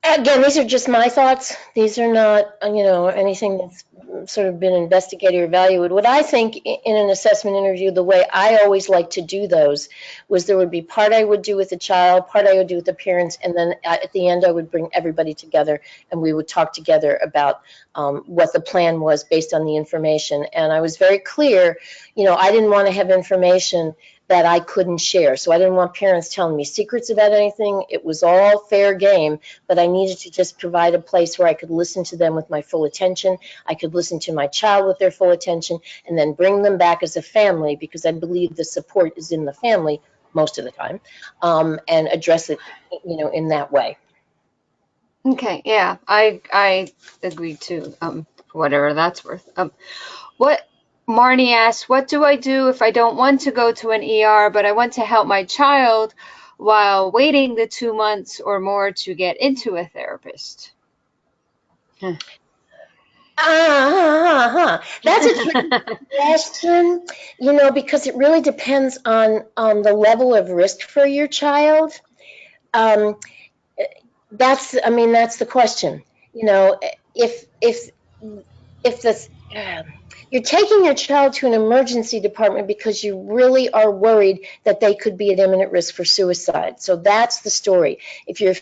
Again, these are just my thoughts. These are not, anything that's sort of been investigated or evaluated. What I think in an assessment interview, the way I always like to do those was there would be part I would do with the child, part I would do with the parents, and then at the end I would bring everybody together and we would talk together about what the plan was based on the information. And I was very clear, I didn't want to have information that I couldn't share. So I didn't want parents telling me secrets about anything. It was all fair game, but I needed to just provide a place where I could listen to them with my full attention. I could listen to my child with their full attention and then bring them back as a family because I believe the support is in the family most of the time, and address it, in that way. Okay, yeah, I agree too, for whatever that's worth. What Marnie asks, what do I do if I don't want to go to an ER, but I want to help my child while waiting the 2 months or more to get into a therapist? That's a tricky question, because it really depends on the level of risk for your child. That's the question. If the you're taking your child to an emergency department because you really are worried that they could be at imminent risk for suicide. So that's the story. If you're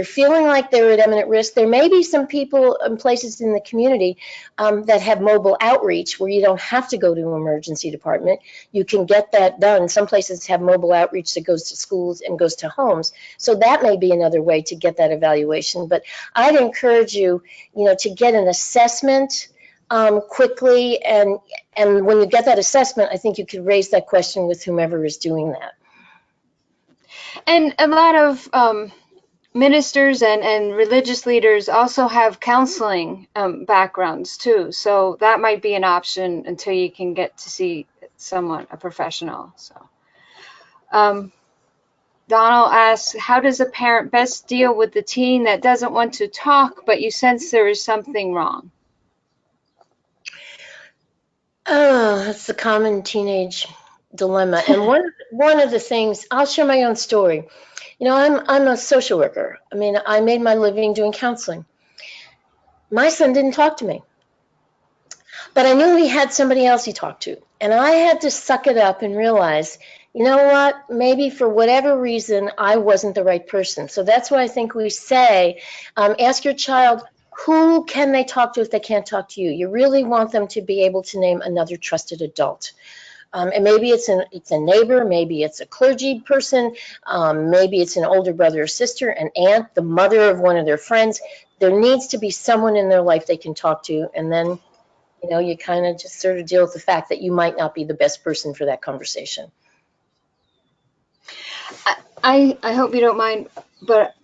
feeling like they're at imminent risk, there may be some people and places in the community that have mobile outreach where you don't have to go to an emergency department. You can get that done. Some places have mobile outreach that goes to schools and goes to homes. So that may be another way to get that evaluation. But I'd encourage you, to get an assessment quickly, and when you get that assessment, I think you could raise that question with whomever is doing that. And a lot of ministers and religious leaders also have counseling backgrounds too, so that might be an option until you can get to see someone, a professional. So Donald asks, how does a parent best deal with the teen that doesn't want to talk, but you sense there is something wrong? Oh, that's the common teenage dilemma. And one of the things, I'll share my own story. I'm a social worker. I made my living doing counseling. My son didn't talk to me, but I knew he had somebody else he talked to. And I had to suck it up and realize, you know what, maybe for whatever reason, I wasn't the right person. So that's why I think we say, ask your child, who can they talk to if they can't talk to you? You really want them to be able to name another trusted adult. And maybe it's a neighbor, maybe it's a clergy person, maybe it's an older brother or sister, an aunt, the mother of one of their friends. There needs to be someone in their life they can talk to, and then, you kind of just sort of deal with the fact that you might not be the best person for that conversation. I hope you don't mind, but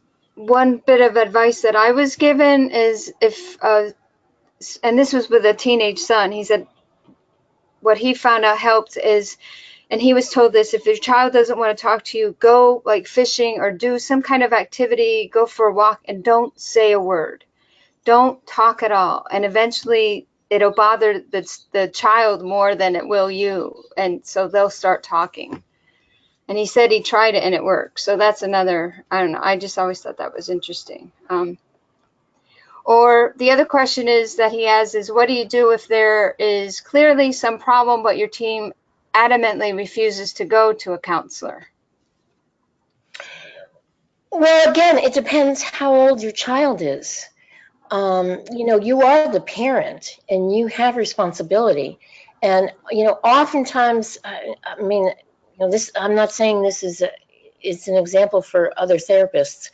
one bit of advice that I was given is if, and this was with a teenage son, he said what he found out helped is, and he was told this, if your child doesn't want to talk to you, go like fishing or do some kind of activity, go for a walk, and don't say a word. Don't talk at all. And eventually it'll bother the child more than it will you. And so they'll start talking. And he said he tried it and it worked. So that's another, I don't know, I just always thought that was interesting. Or the other question is that he has is, what do you do if there is clearly some problem, but your team adamantly refuses to go to a counselor? Well, again, it depends how old your child is. You are the parent and you have responsibility. And, oftentimes, I mean, this, I'm not saying this is it's an example for other therapists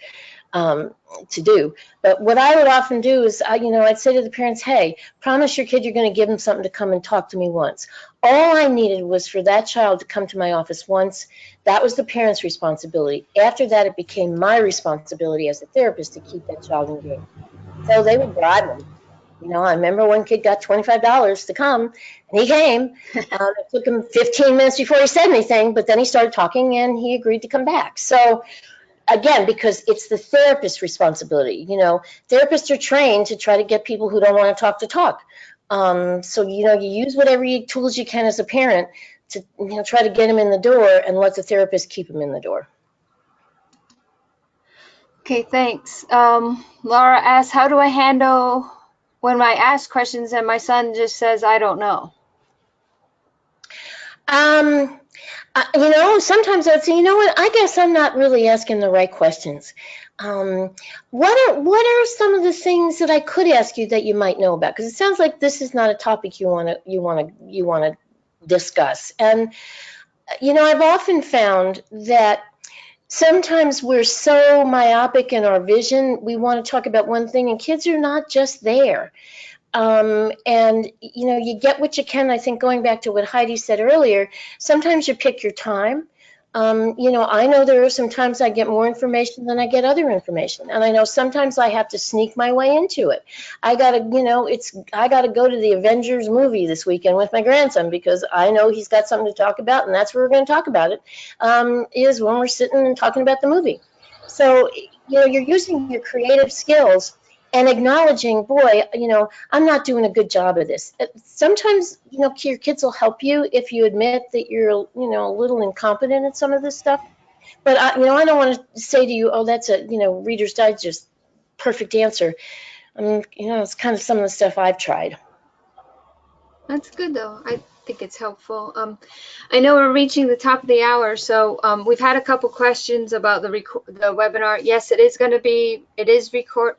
to do. But what I would often do is, I'd say to the parents, hey, promise your kid you're going to give them something to come and talk to me once. All I needed was for that child to come to my office once. That was the parent's responsibility. After that, it became my responsibility as a therapist to keep that child engaged. So they would bribe them. I remember one kid got $25 to come, and he came. It took him 15 minutes before he said anything, but then he started talking, and he agreed to come back. So again, because it's the therapist's responsibility. Therapists are trained to try to get people who don't want to talk. So, you use whatever tools you can as a parent to, try to get them in the door and let the therapist keep them in the door. Okay, thanks. Laura asks, how do I handle when I ask questions and my son just says, I don't know? Sometimes I'd say, what, I guess I'm not really asking the right questions. What are some of the things that I could ask you that you might know about? Because it sounds like this is not a topic you want to discuss. And I've often found that sometimes we're so myopic in our vision, we want to talk about one thing, and kids are not just there. And you get what you can. I think going back to what Heidi said earlier, sometimes you pick your time. I know there are some times I get more information than I get other information, and I know sometimes I have to sneak my way into it. I gotta go to the Avengers movie this weekend with my grandson because I know he's got something to talk about, and that's where we're going to talk about it. Is when we're sitting and talking about the movie. So you're using your creative skills and acknowledging, boy, I'm not doing a good job of this. Sometimes, your kids will help you if you admit that you're, a little incompetent at some of this stuff. But, I don't want to say to you, oh, that's a, Reader's Digest perfect answer. It's kind of some of the stuff I've tried. That's good, though. I think it's helpful. I know we're reaching the top of the hour, so we've had a couple questions about the webinar. Yes, it is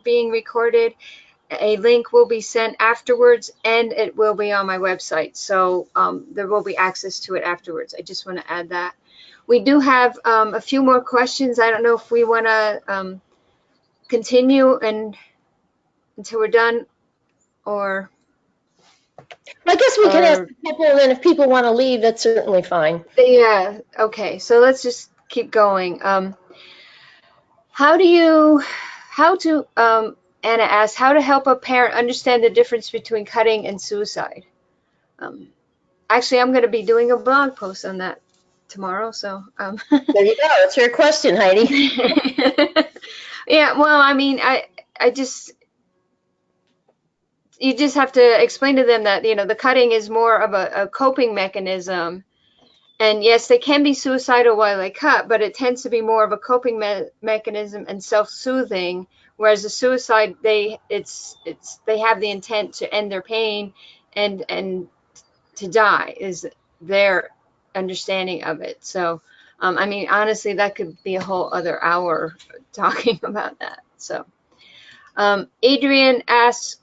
being recorded. A link will be sent afterwards, and it will be on my website, so there will be access to it afterwards. I just want to add that. We do have a few more questions. I don't know if we want to continue until we're done, or... I guess we can ask people, and then if people want to leave, that's certainly fine. Yeah, okay, so let's just keep going. Anna asks, how to help a parent understand the difference between cutting and suicide? Actually, I'm going to be doing a blog post on that tomorrow, so... There you go, that's your question, Heidi. Yeah, well, I mean, you just have to explain to them that, the cutting is more of a coping mechanism. And yes, they can be suicidal while they cut, but it tends to be more of a coping mechanism and self-soothing. Whereas the suicide, they have the intent to end their pain and to die is their understanding of it. So, I mean, honestly, that could be a whole other hour talking about that. So, Adrian asks,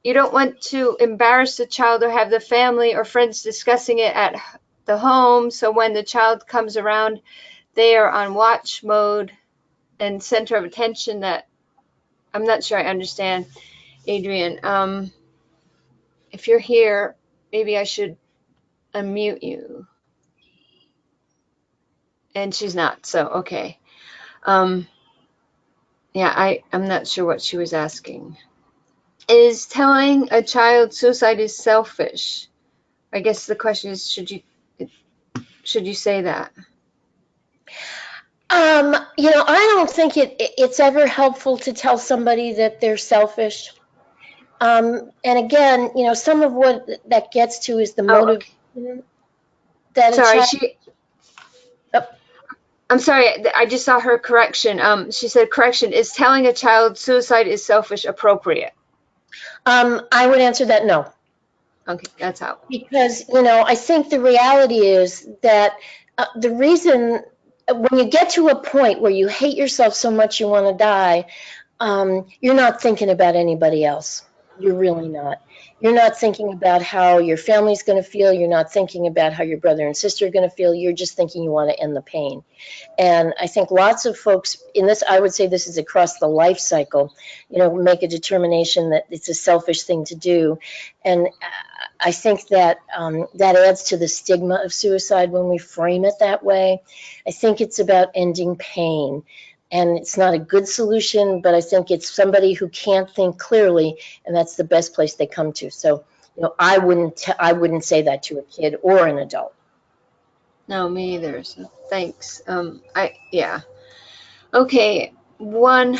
you don't want to embarrass the child or have the family or friends discussing it at the home, so when the child comes around, they are on watch mode and center of attention. That I'm not sure I understand, Adrian. If you're here, maybe I should unmute you. And she's not, so okay. Yeah, I'm not sure what she was asking. Is telling a child suicide is selfish? I guess the question is, should you say that? I don't think it's ever helpful to tell somebody that they're selfish. And again, some of what that gets to is the Oh, okay. motivation that a Sorry, child. Oh, I'm sorry, I just saw her correction. She said, correction, is telling a child suicide is selfish appropriate? I would answer that no. Okay, that's out. Because, I think the reality is that the reason when you get to a point where you hate yourself so much you want to die, you're not thinking about anybody else. You're really not. You're not thinking about how your family's going to feel. You're not thinking about how your brother and sister are going to feel. You're just thinking you want to end the pain. And I think lots of folks in this, I would say this is across the life cycle, make a determination that it's a selfish thing to do. And I think that that adds to the stigma of suicide when we frame it that way. I think it's about ending pain. And it's not a good solution, but I think it's somebody who can't think clearly, and that's the best place they come to. So, I wouldn't say that to a kid or an adult. No, me either. So thanks. Yeah. Okay. One.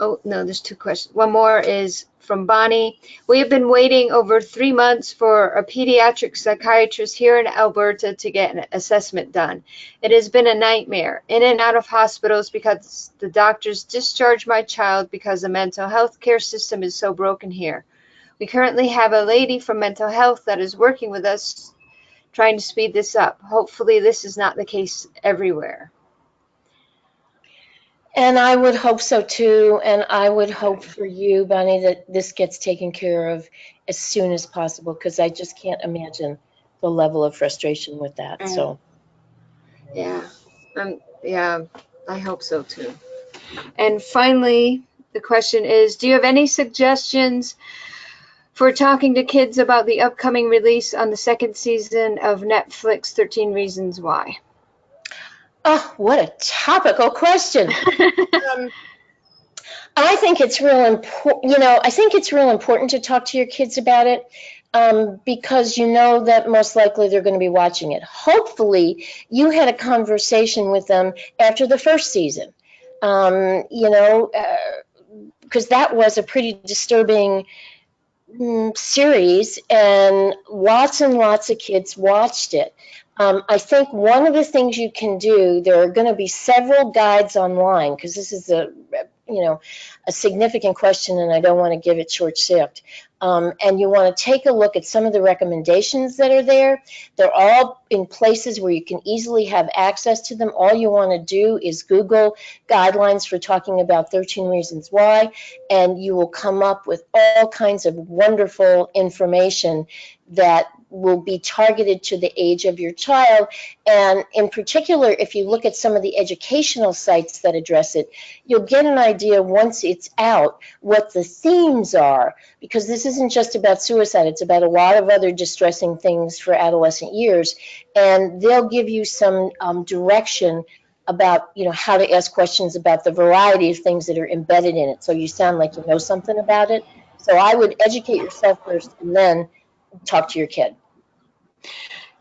Oh, no, there's two questions. One more is from Bonnie. We have been waiting over 3 months for a pediatric psychiatrist here in Alberta to get an assessment done. It has been a nightmare, in and out of hospitals because the doctors discharged my child because the mental health care system is so broken here. We currently have a lady from mental health that is working with us trying to speed this up. Hopefully this is not the case everywhere. And I would hope so too. And I would hope for you, Bonnie, that this gets taken care of as soon as possible, because I just can't imagine the level of frustration with that. Mm. So, Yeah, I hope so too. And finally, the question is, do you have any suggestions for talking to kids about the upcoming release on the second season of Netflix 13 Reasons Why? oh, what a topical question. Um, I think it's real important. I think it's real important to talk to your kids about it, because you know that most likely they're going to be watching it. Hopefully, you had a conversation with them after the first season. Because that was a pretty disturbing series, and lots of kids watched it. I think one of the things you can do, there are going to be several guides online, because this is a significant question, and I don't want to give it short shrift. And you want to take a look at some of the recommendations that are there. They're all in places where you can easily have access to them. All you want to do is Google guidelines for talking about 13 Reasons Why, and you will come up with all kinds of wonderful information that will be targeted to the age of your child. And in particular, if you look at some of the educational sites that address it, you'll get an idea once it's out what the themes are, because this isn't just about suicide, it's about a lot of other distressing things for adolescent years. And they'll give you some direction about how to ask questions about the variety of things that are embedded in it, so you sound like you know something about it. So I would educate yourself first and then talk to your kid.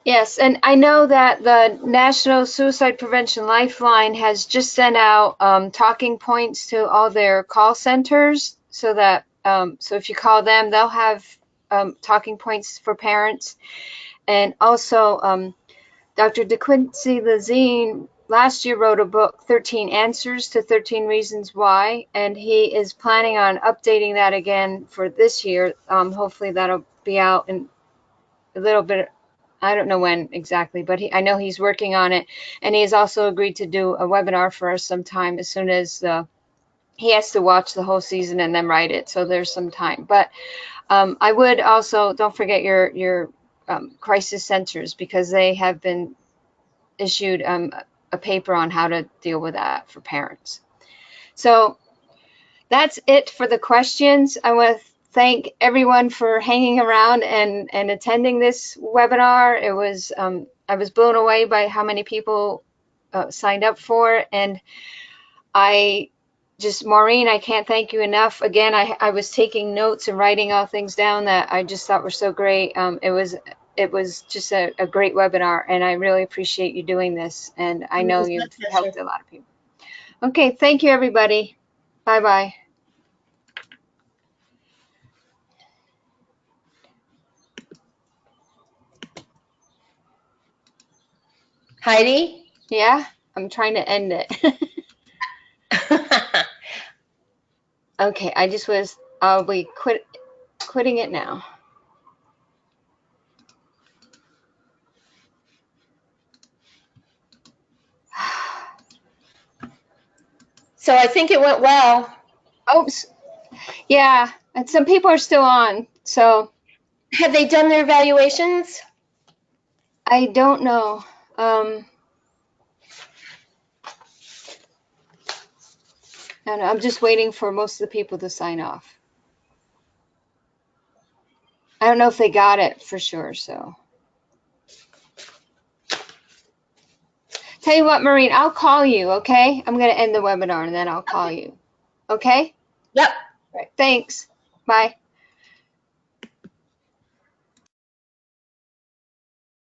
Yes, and I know that the National Suicide Prevention Lifeline has just sent out talking points to all their call centers, so that so if you call them, they'll have talking points for parents. And also, Dr. DeQuincy Lazine last year wrote a book, 13 Answers to 13 Reasons Why, and he is planning on updating that again for this year. Hopefully that'll be out in a little bit. I don't know when exactly, but I know he's working on it, and he has also agreed to do a webinar for us sometime as soon as he has to watch the whole season and then write it, so there's some time. But I would also, don't forget your crisis centers, because they have been issued a paper on how to deal with that for parents. So that's it for the questions. I want to thank everyone for hanging around and attending this webinar. It was I was blown away by how many people signed up for it, and Maureen, I can't thank you enough. Again, I was taking notes and writing all things down that I just thought were so great. It was just a great webinar, and I really appreciate you doing this. And I know It was my you've pleasure. helped a lot of people. Okay, thank you, everybody. Bye-bye. Heidi? Yeah, I'm trying to end it. Okay, I'll be quitting it now. So I think it went well. Oops. Yeah, and some people are still on, so Have they done their evaluations? I don't know. And I'm just waiting for most of the people to sign off. I don't know if they got it for sure, so. Tell you what, Maureen, I'll call you, okay? I'm going to end the webinar and then I'll call you. Okay? Yep. All right, thanks. Bye.